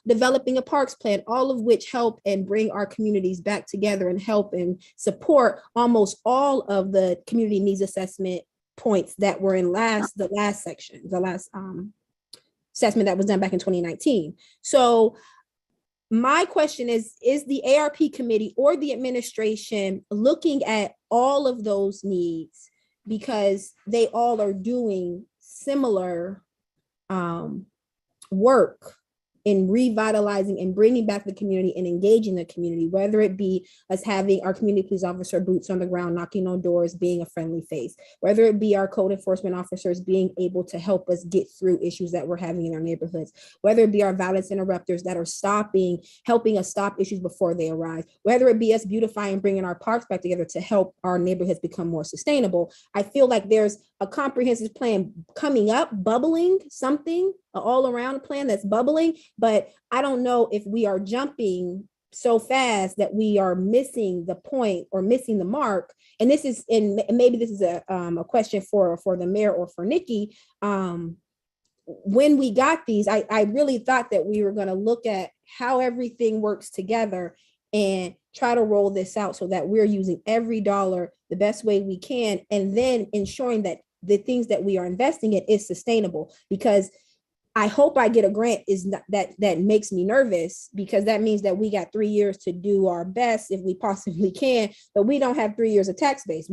developing a parks plan, all of which help and bring our communities back together and help and support almost all of the community needs assessment points that were in the last section, the last assessment that was done back in 2019. So my question is the ARP committee or the administration looking at all of those needs, because they all are doing similar work in revitalizing and bringing back the community and engaging the community, whether it be us having our community police officer boots on the ground, knocking on doors, being a friendly face, whether it be our code enforcement officers being able to help us get through issues that we're having in our neighborhoods, whether it be our violence interrupters that are helping us stop issues before they arise, whether it be us beautifying, bringing our parks back together to help our neighborhoods become more sustainable. I feel like there's a comprehensive plan coming up, bubbling, something, an all-around plan that's bubbling, but I don't know if we are jumping so fast that we are missing the point or missing the mark. And this is, and maybe this is a question for the mayor or for Nikki. When we got these, I really thought that we were going to look at how everything works together and try to roll this out so that we're using every dollar the best way we can, and then ensuring that the things that we are investing in is sustainable. Because I hope I get a grant is not, that makes me nervous, because that means that we got 3 years to do our best if we possibly can, but we don't have 3 years of tax base.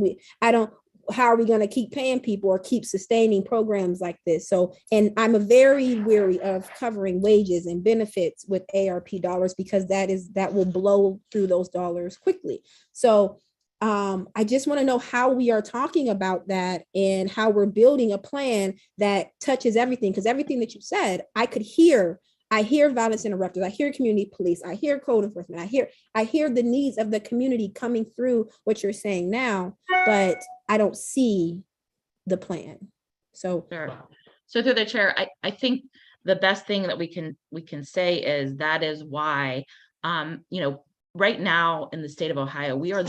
How are we going to keep paying people or keep sustaining programs like this? So, and I'm very weary of covering wages and benefits with ARP dollars, because that will blow through those dollars quickly. So I just want to know how we are talking about that and how we're building a plan that touches everything, because everything that you said, I hear violence interrupters, I hear community police, I hear code enforcement, I hear the needs of the community coming through what you're saying now, but I don't see the plan. So, Sure. So through the chair, I think the best thing that we can say is that is why, right now in the state of Ohio, we are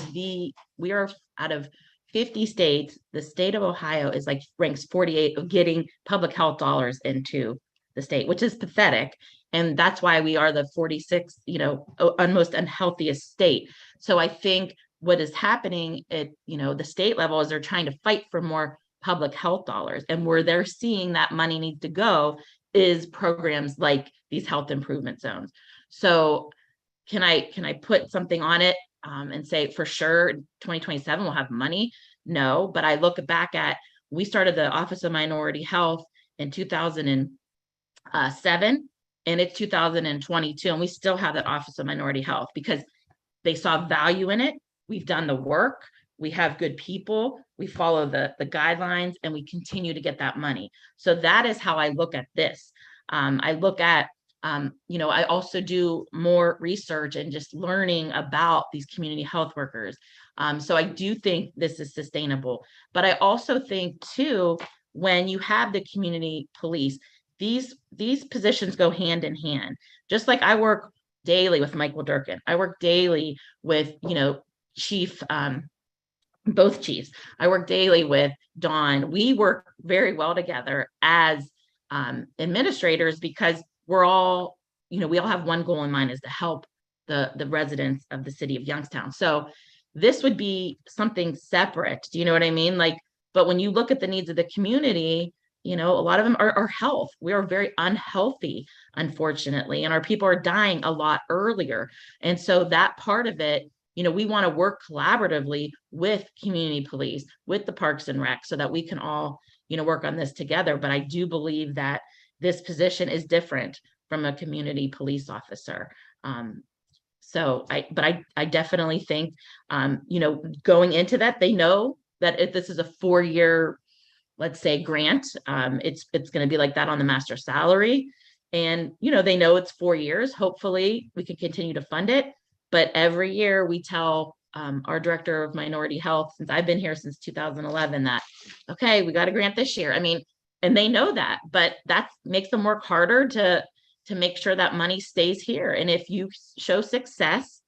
out of 50 states, the state of Ohio is ranks 48 of getting public health dollars into the state, which is pathetic. And that's why we are the 46th, most unhealthiest state. So I think what is happening at, the state level is they're trying to fight for more public health dollars. And where they're seeing that money needs to go is programs like these health improvement zones. So can I put something on it and say for sure 2027 we'll have money? No, but I look back at, we started the Office of Minority Health in 2007, and it's 2022, and we still have that Office of Minority Health because they saw value in it. We've done the work. We have good people. We follow the guidelines, and we continue to get that money. So that is how I look at this. I look at, I also do more research and just learning about these community health workers. So I do think this is sustainable. But I also think too, when you have the community police, these positions go hand in hand. Just like I work daily with Michael Durkin. I work daily with, Chief, both chiefs. I work daily with Dawn. We work very well together as administrators because we're all, we all have one goal in mind, is to help the residents of the city of Youngstown. So this would be something separate. Do you know what I mean? But when you look at the needs of the community, a lot of them are health. We are very unhealthy, unfortunately, and our people are dying a lot earlier. And so that part of it, we want to work collaboratively with community police, with the Parks and Rec, so that we can all, work on this together. But I do believe that this position is different from a community police officer. So I definitely think, going into that, they know that if this is a 4-year, let's say, grant, it's going to be like that on the master salary. And, they know it's 4 years. Hopefully we can continue to fund it. But every year we tell our director of minority health, since I've been here since 2011, that, okay, we got a grant this year. And they know that, but that makes them work harder to make sure that money stays here. And if you show success,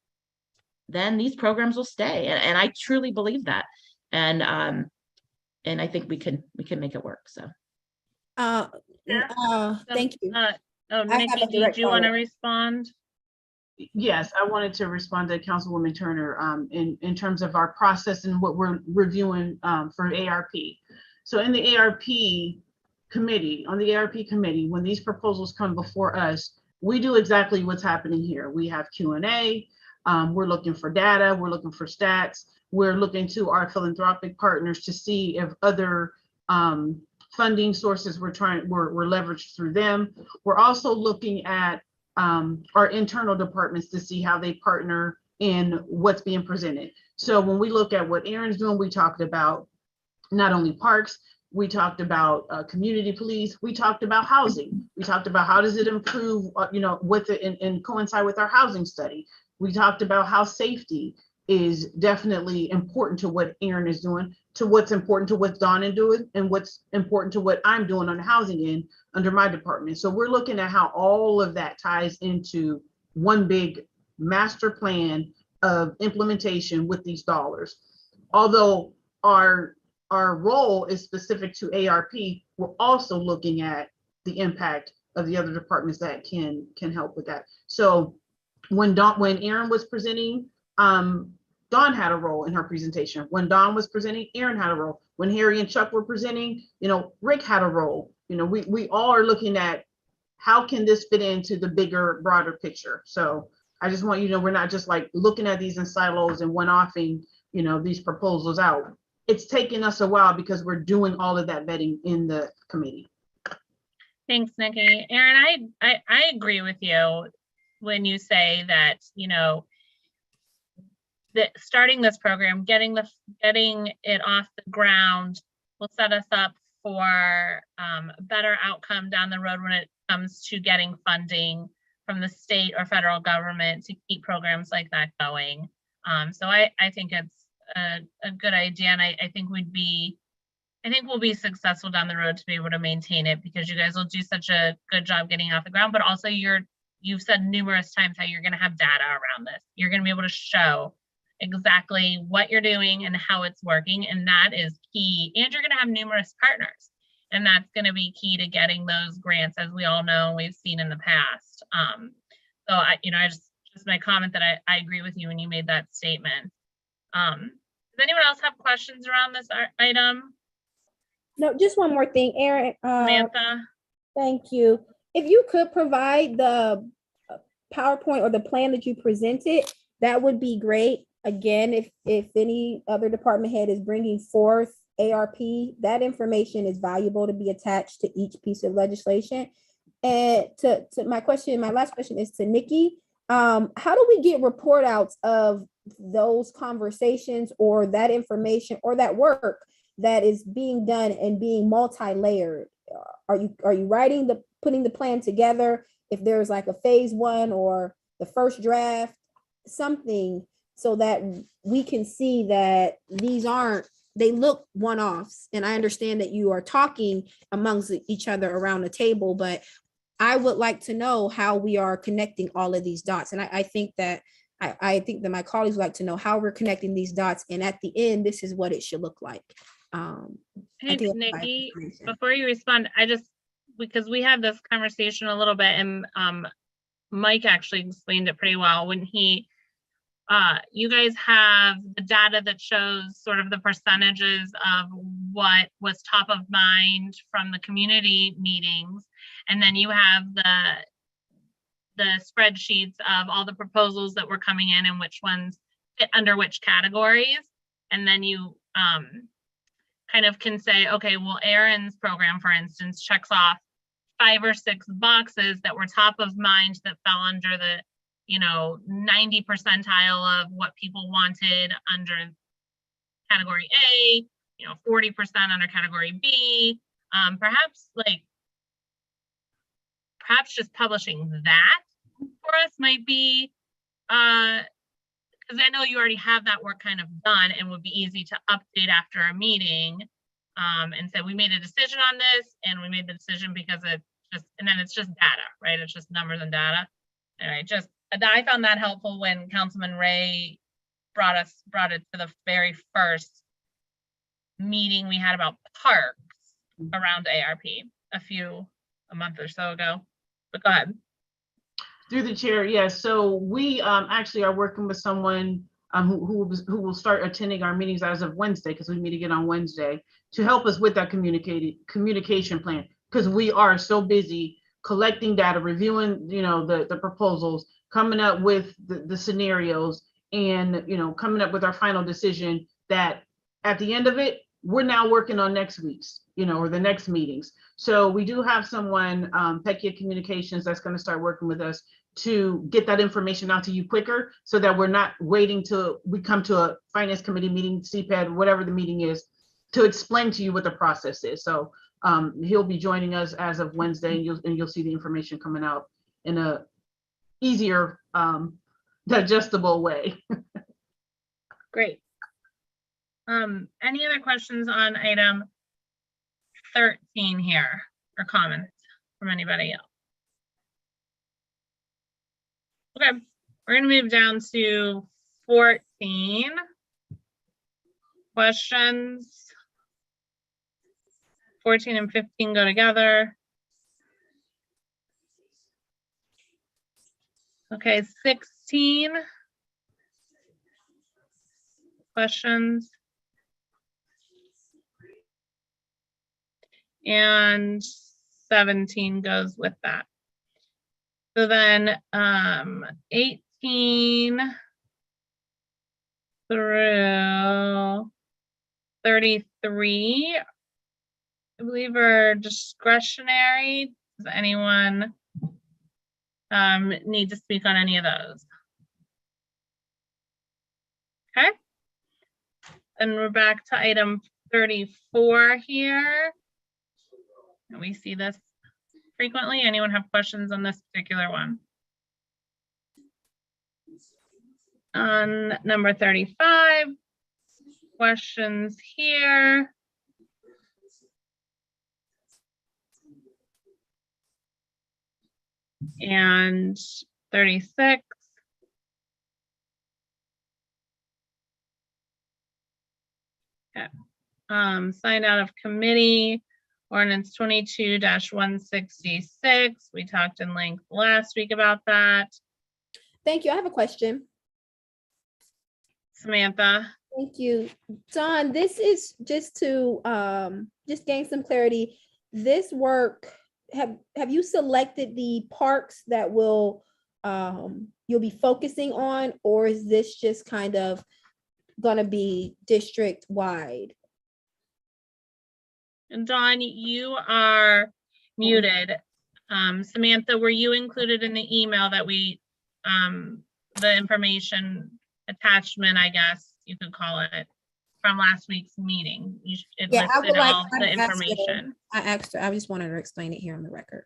then these programs will stay. And I truly believe that. And and I think we can make it work. So. Thank you. Oh, I have Nikki, a direct did you want to follow-up. respond? Yes, I wanted to respond to Councilwoman Turner in terms of our process and what we're reviewing for ARP. So in the ARP committee, when these proposals come before us, we do exactly what's happening here. We have Q&A, we're looking for data, we're looking for stats, we're looking to our philanthropic partners to see if other funding sources we're leveraged through them. We're also looking at our internal departments to see how they partner in what's being presented. So when we look at what Aaron's doing, we talked about not only parks, we talked about community police, we talked about housing, we talked about how does it improve, with it and coincide with our housing study. We talked about how safety is definitely important to what Aaron is doing, to what's important to what Dawn is doing, and what's important to what I'm doing on the housing end under my department. So we're looking at how all of that ties into one big master plan of implementation with these dollars. Although our role is specific to ARP, we're also looking at the impact of the other departments that can help with that. So when Aaron was presenting, Dawn had a role in her presentation. When Dawn was presenting, Aaron had a role. When Harry and Chuck were presenting, Rick had a role. We all are looking at how can this fit into the bigger, broader picture. So I just want you to know we're not just like looking at these in silos and one-offing, these proposals out. It's taken us a while because we're doing all of that vetting in the committee. Thanks, Nikki. Aaron, I agree with you when you say that, that starting this program, getting it off the ground will set us up for a better outcome down the road when it comes to getting funding from the state or federal government to keep programs like that going. So I think it's a good idea, and I think we'll be successful down the road to be able to maintain it, because you guys will do such a good job getting off the ground. But also you've said numerous times how you're going to have data around this. You're going to be able to show exactly what you're doing and how it's working, and that is key. And you're going to have numerous partners, and that's going to be key to getting those grants, as we all know we've seen in the past. So I just my comment that I agree with you when you made that statement. Does anyone else have questions around this item? No, just one more thing, Aaron. Samantha? Thank you. If you could provide the PowerPoint or the plan that you presented, that would be great. Again, if any other department head is bringing forth ARP, that information is valuable to be attached to each piece of legislation. And to my last question is to Nikki. How do we get report outs of those conversations or that information or that work that is being done and being multi-layered? Are you putting the plan together? If there's like a phase 1 or the first draft, something so that we can see that they look one-offs. And I understand that you are talking amongst each other around the table, but I would like to know how we are connecting all of these dots. And I think that my colleagues would like to know how we're connecting these dots. And at the end, this is what it should look like. Hey, Nikki, before you respond, because we had this conversation a little bit, and Mike actually explained it pretty well when you guys have the data that shows sort of the percentages of what was top of mind from the community meetings. And then you have the spreadsheets of all the proposals that were coming in and which ones fit under which categories. And then you kind of can say, okay, well, Aaron's program, for instance, checks off 5 or 6 boxes that were top of mind that fell under the 90 percentile of what people wanted under category A, 40% under category B. Perhaps just publishing that for us might be, because I know you already have that work kind of done and would be easy to update after a meeting, and say we made a decision on this, and we made the decision because and then it's just data, right? It's just numbers and data. And I found that helpful when Councilman Ray brought it to the very first meeting we had about parks around ARP a month or so ago. But go ahead. Through the chair, yes. So we actually are working with someone who will start attending our meetings as of Wednesday, because we meet again on Wednesday, to help us with that communication plan, because we are so busy collecting data, reviewing, the proposals, coming up with the scenarios, and coming up with our final decision, that at the end of it, we're now working on next week's, or the next meetings. So we do have someone, Pekia Communications, that's going to start working with us to get that information out to you quicker, so that we're not waiting till we come to a finance committee meeting, CPAD, whatever the meeting is, to explain to you what the process is. So he'll be joining us as of Wednesday, and you'll see the information coming out in a easier, digestible way. Great. Any other questions on item 13 here, or comments from anybody else? Okay, we're gonna move down to 14. Questions? 14 and 15 go together. Okay, 16. Questions? And 17 goes with that. So then 18 through 33, I believe, are discretionary. Does anyone need to speak on any of those? Okay. And we're back to item 34 here. And we see this frequently. Anyone have questions on this particular one? On number 35, questions here. And 36. Okay. Signed out of committee. Ordinance 22-166. We talked in length last week about that. Thank you. I have a question. Samantha. Thank you. Don, this is just to just gain some clarity. This work, have you selected the parks that will you'll be focusing on, or is this just kind of gonna be district wide? And Dawn, you are muted. Samantha, were you included in the email that we, the information attachment, I guess you could call it, from last week's meeting? It listed all the information. I asked her, I just wanted to explain it here on the record.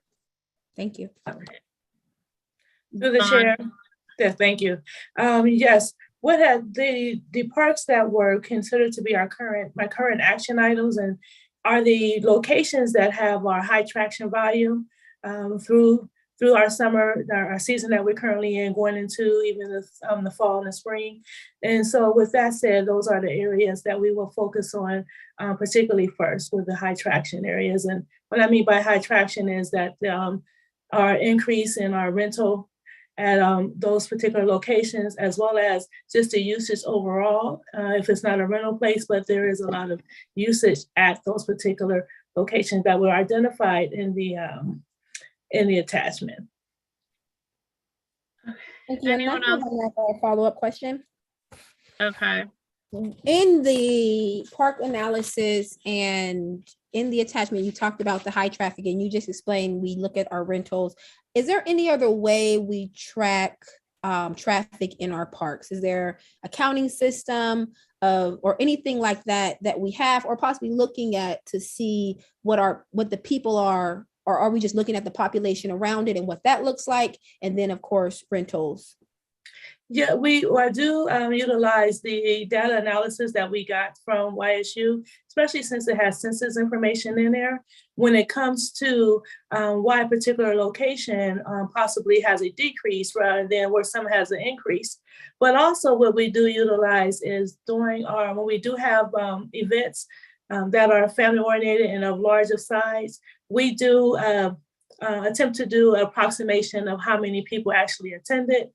Thank you. Okay. Through the chair. Yeah, thank you. Yes, what had the parks that were considered to be my current action items, and are the locations that have our high traction volume through our summer, our season that we're currently in, going into even the fall and the spring. And so with that said, those are the areas that we will focus on, particularly first with the high traction areas. And what I mean by high traction is that our increase in our rental at those particular locations, as well as just the usage overall, if it's not a rental place, but there is a lot of usage at those particular locations that were identified in the attachment. Thank you. Anyone else? A follow-up question. Okay. In the park analysis and in the attachment, you talked about the high traffic, and you just explained we look at our rentals. Is there any other way we track traffic in our parks? Is there a counting system or anything like that that we have, or possibly looking at to see what the people are, or are we just looking at the population around it and what that looks like? And then of course, rentals. Yeah, I do utilize the data analysis that we got from YSU, especially since it has census information in there. When it comes to why a particular location possibly has a decrease rather than where some has an increase. But also what we do utilize is when we do have events that are family oriented and of larger size. We do attempt to do an approximation of how many people actually attended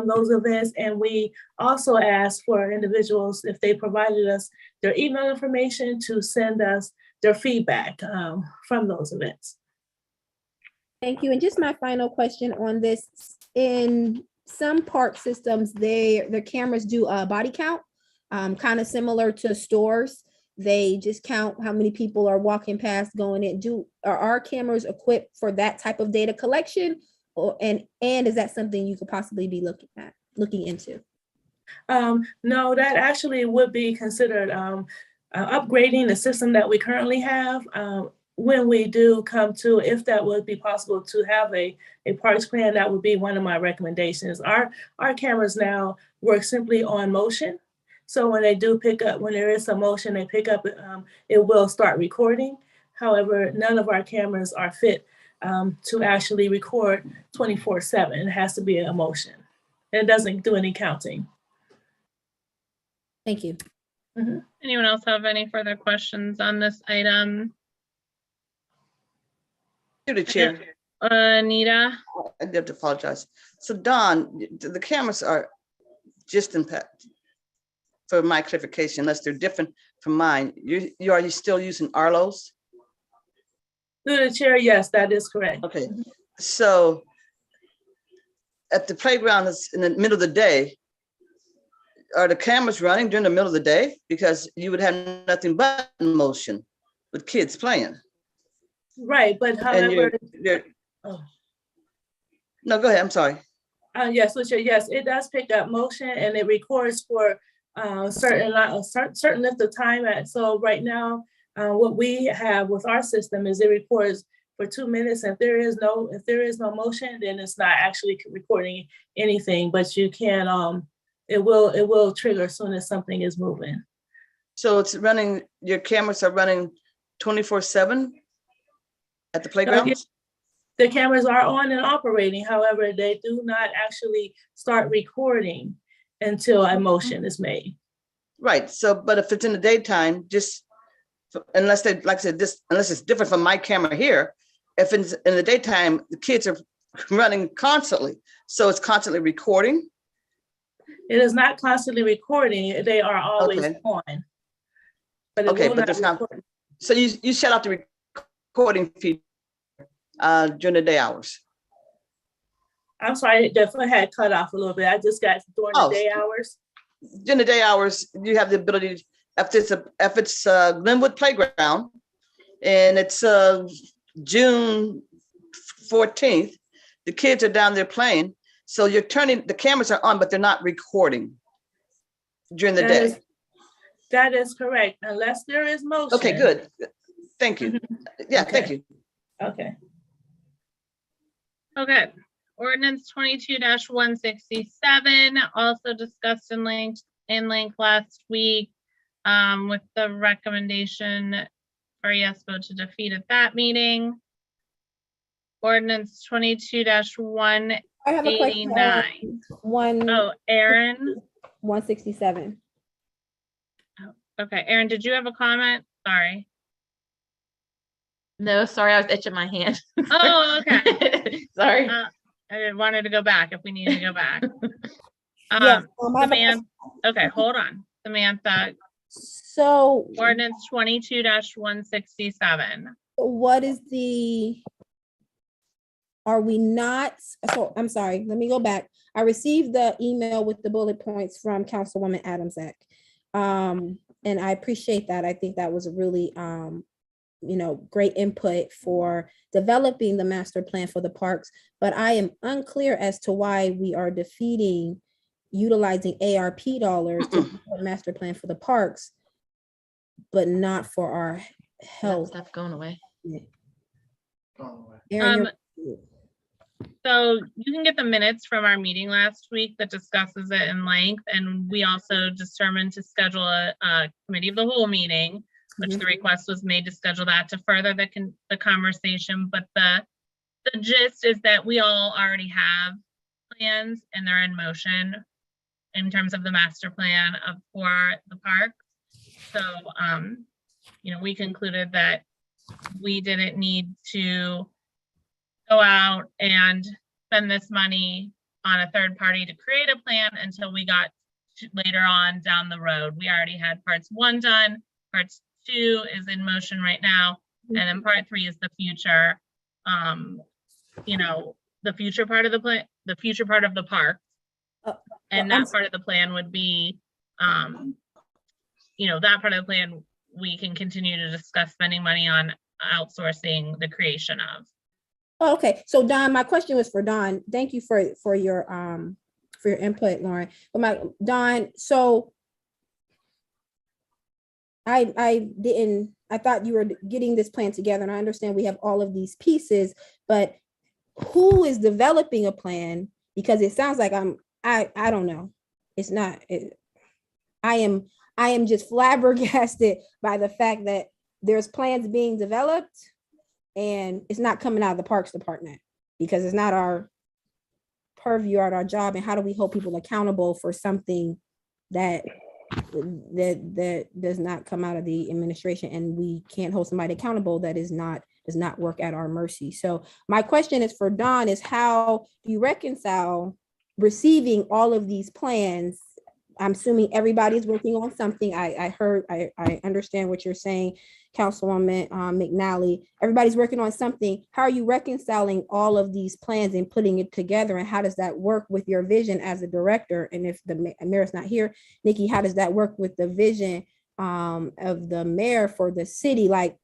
those events. And we also ask for individuals, if they provided us their email information, to send us their feedback from those events. Thank you. And just my final question on this, in some park systems, their cameras do a body count, kind of similar to stores. They just count how many people are walking past, going in. Are our cameras equipped for that type of data collection? And is that something you could possibly be looking into? No, that actually would be considered upgrading the system that we currently have. When we do come to, if that would be possible to have a parks plan, that would be one of my recommendations. Our cameras now work simply on motion. So when they do pick up, when there is a motion, they pick up, it will start recording. However, none of our cameras are fit to actually record 24/7. It has to be a motion. And it doesn't do any counting. Thank you. Mm-hmm. Anyone else have any further questions on this item? To the chair, Anita? I have to apologize. So Don, the cameras are just impact, for my clarification, unless they're different from mine. Are you still using Arlo's? Through the chair, yes, that is correct. Okay, so at the playground is in the middle of the day, are the cameras running during the middle of the day? Because you would have nothing but motion with kids playing. Right, but however, Oh. No, go ahead, I'm sorry. yes, yes, it does pick up motion and it records for certain length of time. So right now, what we have with our system is it records for 2 minutes. If there is no motion, then it's not actually recording anything. But you can it will trigger as soon as something is moving. So it's running. Your cameras are running 24/7 at the playgrounds? The cameras are on and operating. However, they do not actually start recording until a motion is made. Right. So, but if it's in the daytime, just unless they, like I said, unless it's different from my camera here, if it's in the daytime, the kids are running constantly. So it's constantly recording. It is not constantly recording. They are always on. But okay, but there's not. So you shut off the recording feed during the day hours. I'm sorry, the phone had cut off a little bit. I just got during the day hours. During the day hours, you have the ability, if it's Glenwood Playground and it's June 14th, the kids are down there playing. So you're turning, the cameras are on, but they're not recording during the day. That is correct, unless there is motion. Okay, good. Thank you. Yeah, Okay. thank you. Okay. Okay. Ordinance 22-167, also discussed in length last week, with the recommendation for yes vote to defeat at that meeting. Ordinance 22-189. I have a question. Oh, Aaron. 167. Okay, Aaron, did you have a comment? Sorry. No, sorry, I was itching my hand. Oh, okay. Sorry. I wanted to go back if we need to go back. Yes, I have a Samantha, okay, hold on. Samantha, So ordinance 22-167. what is are we not, so I'm sorry, let me go back. I received the email with the bullet points from Councilwoman Adamsack. And I appreciate that. I think that was a really, great input for developing the master plan for the parks, but I am unclear as to why we are defeating utilizing ARP dollars to do a master plan for the parks, but not for our health. Stuff going away. Aaron, So you can get the minutes from our meeting last week that discusses it in length, and we also determined to schedule a committee of the whole meeting, which the request was made to schedule that to further the conversation. But the gist is that we all already have plans and they're in motion in terms of the master plan for the park. So we concluded that we didn't need to go out and spend this money on a third party to create a plan until we got later on down the road. We already had parts 1 done, parts 2 is in motion right now, and then part 3 is the future. The future part of the plan, the future part of the park. And that part of the plan would be, that part of the plan, we can continue to discuss spending money on outsourcing the creation of. Oh, okay, so Don, my question was for Don. Thank you for your input, Lauren. But Don, so I thought you were getting this plan together, and I understand we have all of these pieces, but who is developing a plan? Because it sounds like I don't know. It's not. I am just flabbergasted by the fact that there's plans being developed and it's not coming out of the Parks Department because it's not our purview or our job. And how do we hold people accountable for something that does not come out of the administration, and we can't hold somebody accountable that does not work at our mercy? So my question is for Don, is how do you reconcile receiving all of these plans? I'm assuming everybody's working on something. I understand what you're saying, Councilwoman McNally. Everybody's working on something. How are you reconciling all of these plans and putting it together? And how does that work with your vision as a director? And if the mayor's not here, Nikki, how does that work with the vision of the mayor for the city? Like,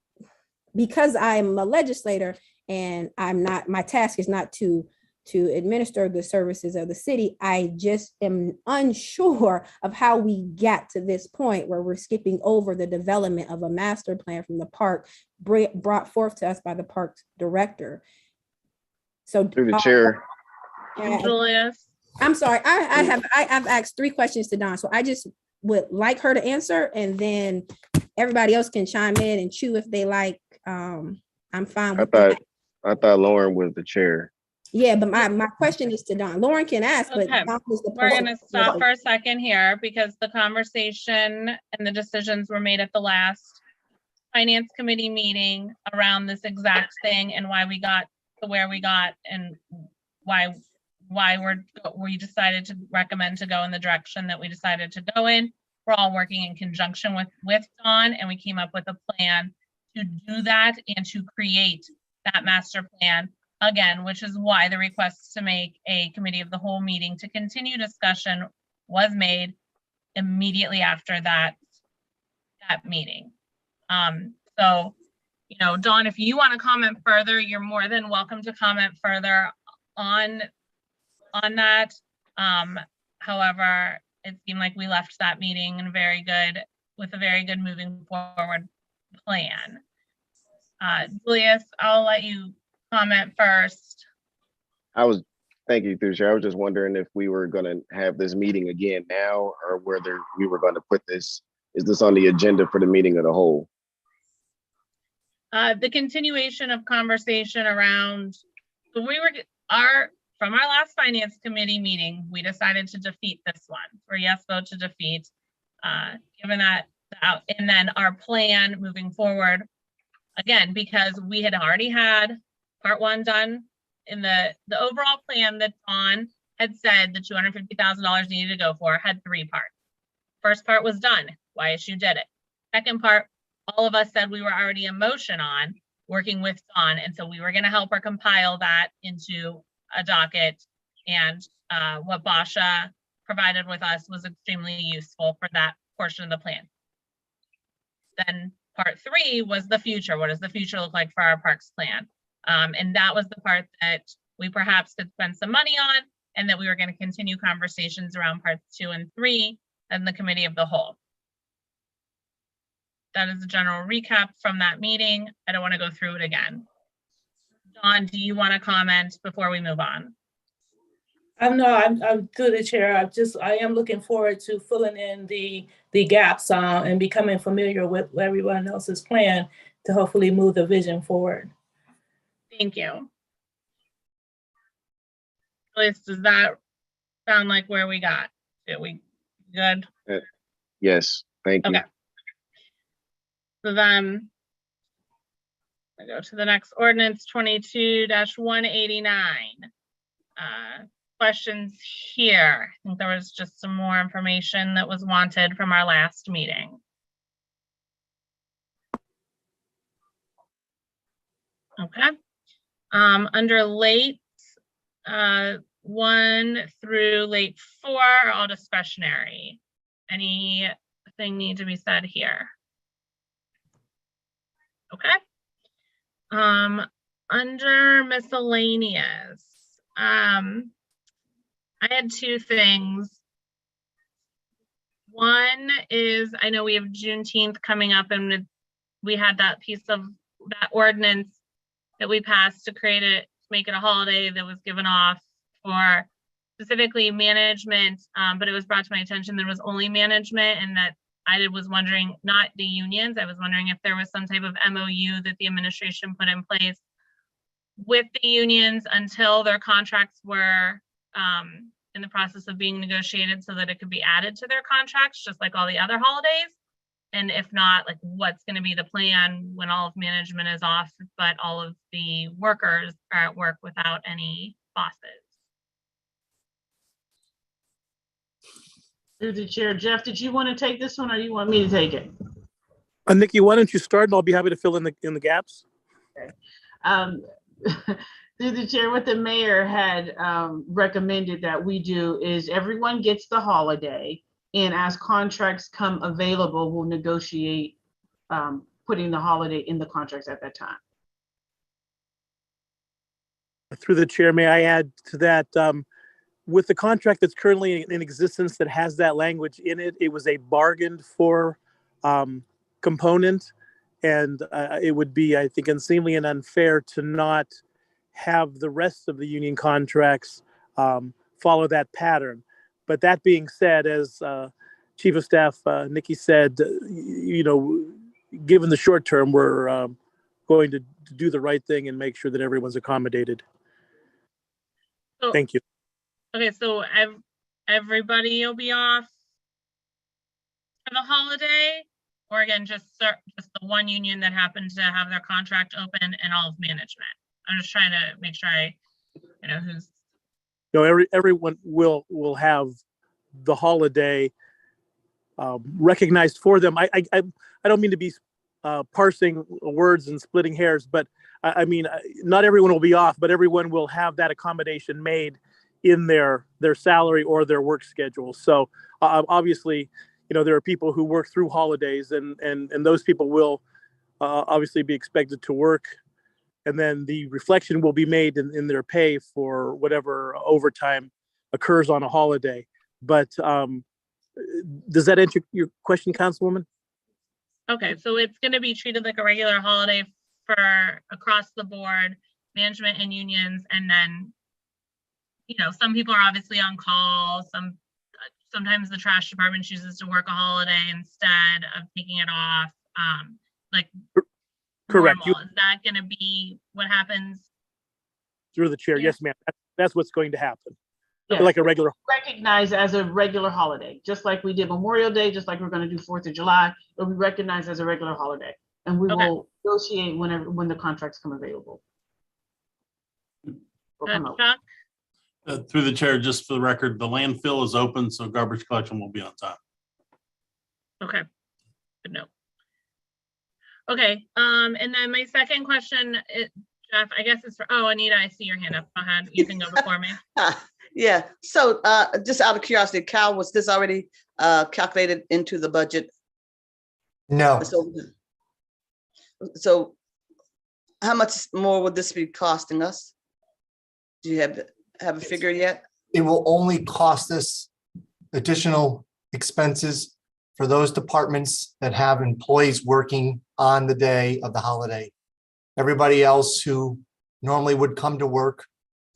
because I'm a legislator and my task is not to administer the services of the city, I just am unsure of how we got to this point where we're skipping over the development of a master plan from the park brought forth to us by the parks director. So Through the chair. Julius. I'm sorry, I've asked 3 questions to Dawn, so I just would like her to answer, and then everybody else can chime in and chew if they like. I'm fine with that. I thought Lauren was the chair. Yeah, but my question is to Don. Lauren can ask, but Okay. Don is the We're person. going to stop for a second here because the conversation and the decisions were made at the last finance committee meeting around this exact thing and why we got to where we got and why we decided to recommend to go in the direction that we decided to go in. We're all working in conjunction with Don, and we came up with a plan to do that and to create that master plan. Again, which is why the request to make a committee of the whole meeting to continue discussion was made immediately after that meeting. So, Dawn, if you want to comment further, you're more than welcome to comment further on that. However, it seemed like we left that meeting with a very good moving forward plan. Julius, I'll let you comment first. Thank you, through the chair. I was just wondering if we were going to have this meeting again now, or whether we were going to put this, is this on the agenda for the meeting of the whole? The continuation of conversation around, from our last finance committee meeting, we decided to defeat this one, for yes vote to defeat, given that, and then our plan moving forward, again, because we had already had part 1 done in the overall plan that Dawn had said the $250,000 needed to go for had 3 parts. First part was done. YSU did it. Second part, all of us said we were already in motion on working with Dawn. And so we were going to help her compile that into a docket. And what Basha provided with us was extremely useful for that portion of the plan. Then part 3 was the future. What does the future look like for our parks plan? And that was the part that we perhaps could spend some money on, and that we were going to continue conversations around parts 2 and 3 and the committee of the whole. That is a general recap from that meeting. I don't want to go through it again. Dawn, do you want to comment before we move on? I'm through the chair. I am looking forward to filling in the gaps and becoming familiar with everyone else's plan to hopefully move the vision forward. Thank you. Liz, does that sound like where we got? Are we good? Yes, thank you. Okay. So then I go to the next ordinance 22-189. Questions here? I think there was just some more information that was wanted from our last meeting. Okay. Under late, 1 through late 4 are all discretionary. Anything need to be said here? Okay. Under miscellaneous, I had 2 things. One is, I know we have Juneteenth coming up, and we had that piece of that ordinance that we passed to create it, make it a holiday that was given off for specifically management, but it was brought to my attention there was only management, and that I was wondering, not the unions, I was wondering if there was some type of MOU that the administration put in place with the unions until their contracts were in the process of being negotiated, so that it could be added to their contracts, just like all the other holidays. And if not, like, what's going to be the plan when all of management is off, but all of the workers are at work without any bosses? Through the chair, Jeff, did you want to take this one or you want me to take it? Nikki, why don't you start and I'll be happy to fill in the gaps. Okay. Through the chair, what the mayor had recommended that we do is everyone gets the holiday, and as contracts come available, we'll negotiate putting the holiday in the contracts at that time. Through the chair, may I add to that, with the contract that's currently in existence that has that language in it, it was a bargained for component, and it would be, I think, unseemly and unfair to not have the rest of the union contracts follow that pattern. But that being said, as Chief of Staff Nikki said, given the short term, we're going to do the right thing and make sure that everyone's accommodated. So, thank you. Okay, so everybody will be off for the holiday, or again, just the one union that happens to have their contract open and all of management? I'm just trying to make sure who's. No, everyone will have the holiday recognized for them. I don't mean to be parsing words and splitting hairs, but I mean, not everyone will be off, but everyone will have that accommodation made in their salary or their work schedule. So obviously, there are people who work through holidays, and those people will obviously be expected to work. And then the reflection will be made in their pay for whatever overtime occurs on a holiday. But does that answer your question, Councilwoman? Okay, so it's going to be treated like a regular holiday for across the board, management and unions, and then, some people are obviously on call. Sometimes the trash department chooses to work a holiday instead of taking it off. Correct. Is that going to be what happens? Through the chair, yes, ma'am. That's what's going to happen. Yes. Like a regular. Recognized as a regular holiday, just like we did Memorial Day, just like we're going to do 4th of July. It'll be recognized as a regular holiday, and we will negotiate when the contracts come available. Chuck? Through the chair, just for the record, the landfill is open, so garbage collection will be on time. Okay, good note. Okay, and then my second question, Jeff, I guess it's for, Anita, I see your hand up. Go ahead, you can go before me. Yeah, so just out of curiosity, Cal, was this already calculated into the budget? No. So how much more would this be costing us? Do you have a figure yet? It will only cost us additional expenses for those departments that have employees working on the day of the holiday. Everybody else who normally would come to work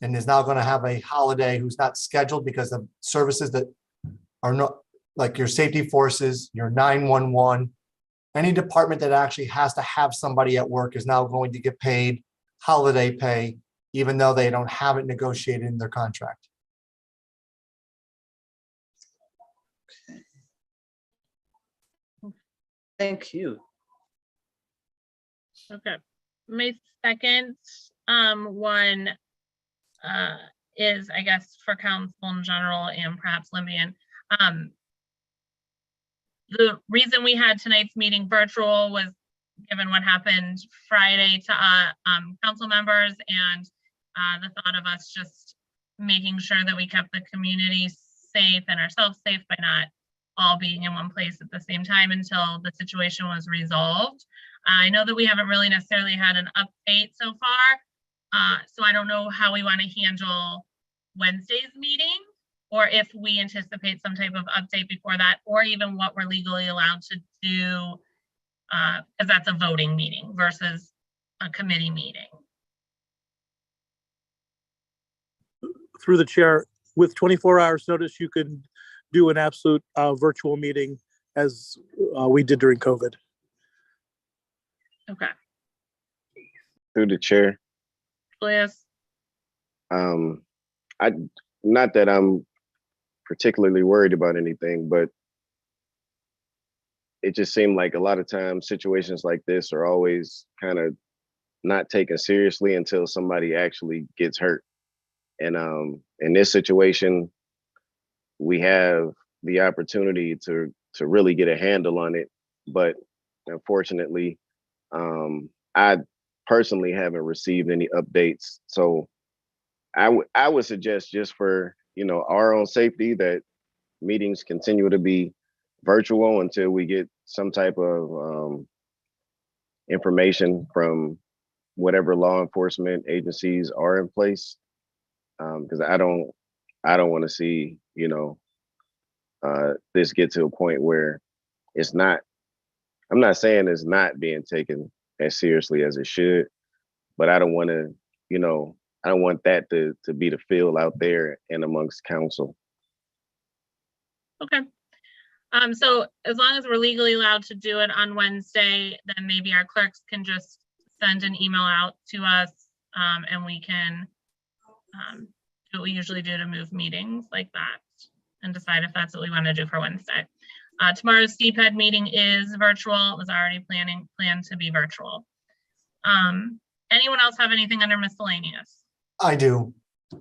and is now going to have a holiday who's not scheduled because of services that are not, like your safety forces, your 911, any department that actually has to have somebody at work is now going to get paid holiday pay, even though they don't have it negotiated in their contract. Thank you. Okay. My second one is, I guess, for council in general and perhaps Libyan. The reason we had tonight's meeting virtual was given what happened Friday to council members and the thought of us just making sure that we kept the community safe and ourselves safe by not all being in one place at the same time until the situation was resolved. I know that we haven't really necessarily had an update so far, so I don't know how we want to handle Wednesday's meeting, or if we anticipate some type of update before that, or even what we're legally allowed to do, because that's a voting meeting versus a committee meeting. Through the chair, with 24 hours notice, you can do an absolute virtual meeting as we did during COVID. Okay. Through the chair. Yes. Not that I'm particularly worried about anything, but it just seemed like a lot of times situations like this are always kind of not taken seriously until somebody actually gets hurt. And in this situation, we have the opportunity to really get a handle on it. But unfortunately, I personally haven't received any updates. So I would suggest, just for, you know, our own safety, that meetings continue to be virtual until we get some type of information from whatever law enforcement agencies are in place. Because I don't want to see, you know, this get to a point where it's not, I'm not saying it's not being taken as seriously as it should, but I don't want to, you know, I don't want that to be the feel out there and amongst council. Okay. So as long as we're legally allowed to do it on Wednesday, then maybe our clerks can just send an email out to us, and we can do what we usually do to move meetings like that and decide if that's what we want to do for Wednesday. Tomorrow's CPED meeting is virtual. It was already planned to be virtual. Anyone else have anything under miscellaneous? I do.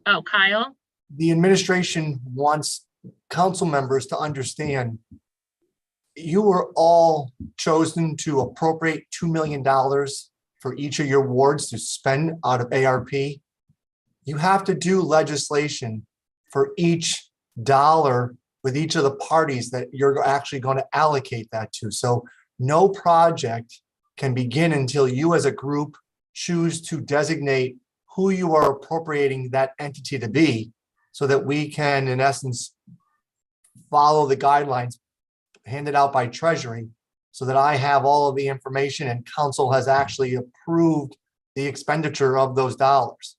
Oh, Kyle? The administration wants council members to understand you were all chosen to appropriate $2 million for each of your wards to spend out of ARP. You have to do legislation for each dollar with each of the parties that you're actually going to allocate that to. So no project can begin until you as a group choose to designate who you are appropriating that entity to be, so that we can, in essence, follow the guidelines handed out by Treasury, so that I have all of the information and council has actually approved the expenditure of those dollars.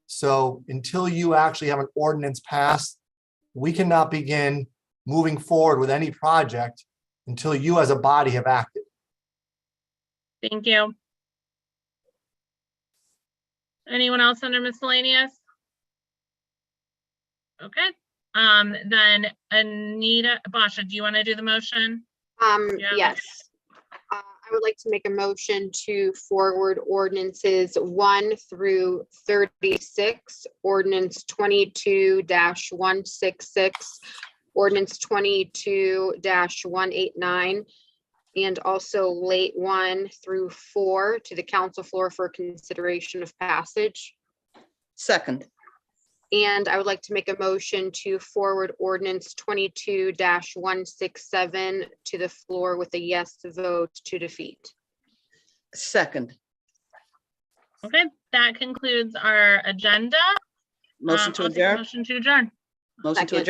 So until you actually have an ordinance passed, we cannot begin moving forward with any project until you as a body have acted. Thank you. Anyone else under miscellaneous? Okay. Then Anita, Basha, do you want to do the motion? Yeah. Yes. I would like to make a motion to forward ordinances 1 through 36, ordinance 22-166, ordinance 22-189, and also late 1 through 4 to the council floor for consideration of passage. Second. And I would like to make a motion to forward ordinance 22-167 to the floor with a yes vote to defeat. Second. Okay, that concludes our agenda. Motion to I'll take a adjourn. motion to adjourn. Motion to Second. adjourn.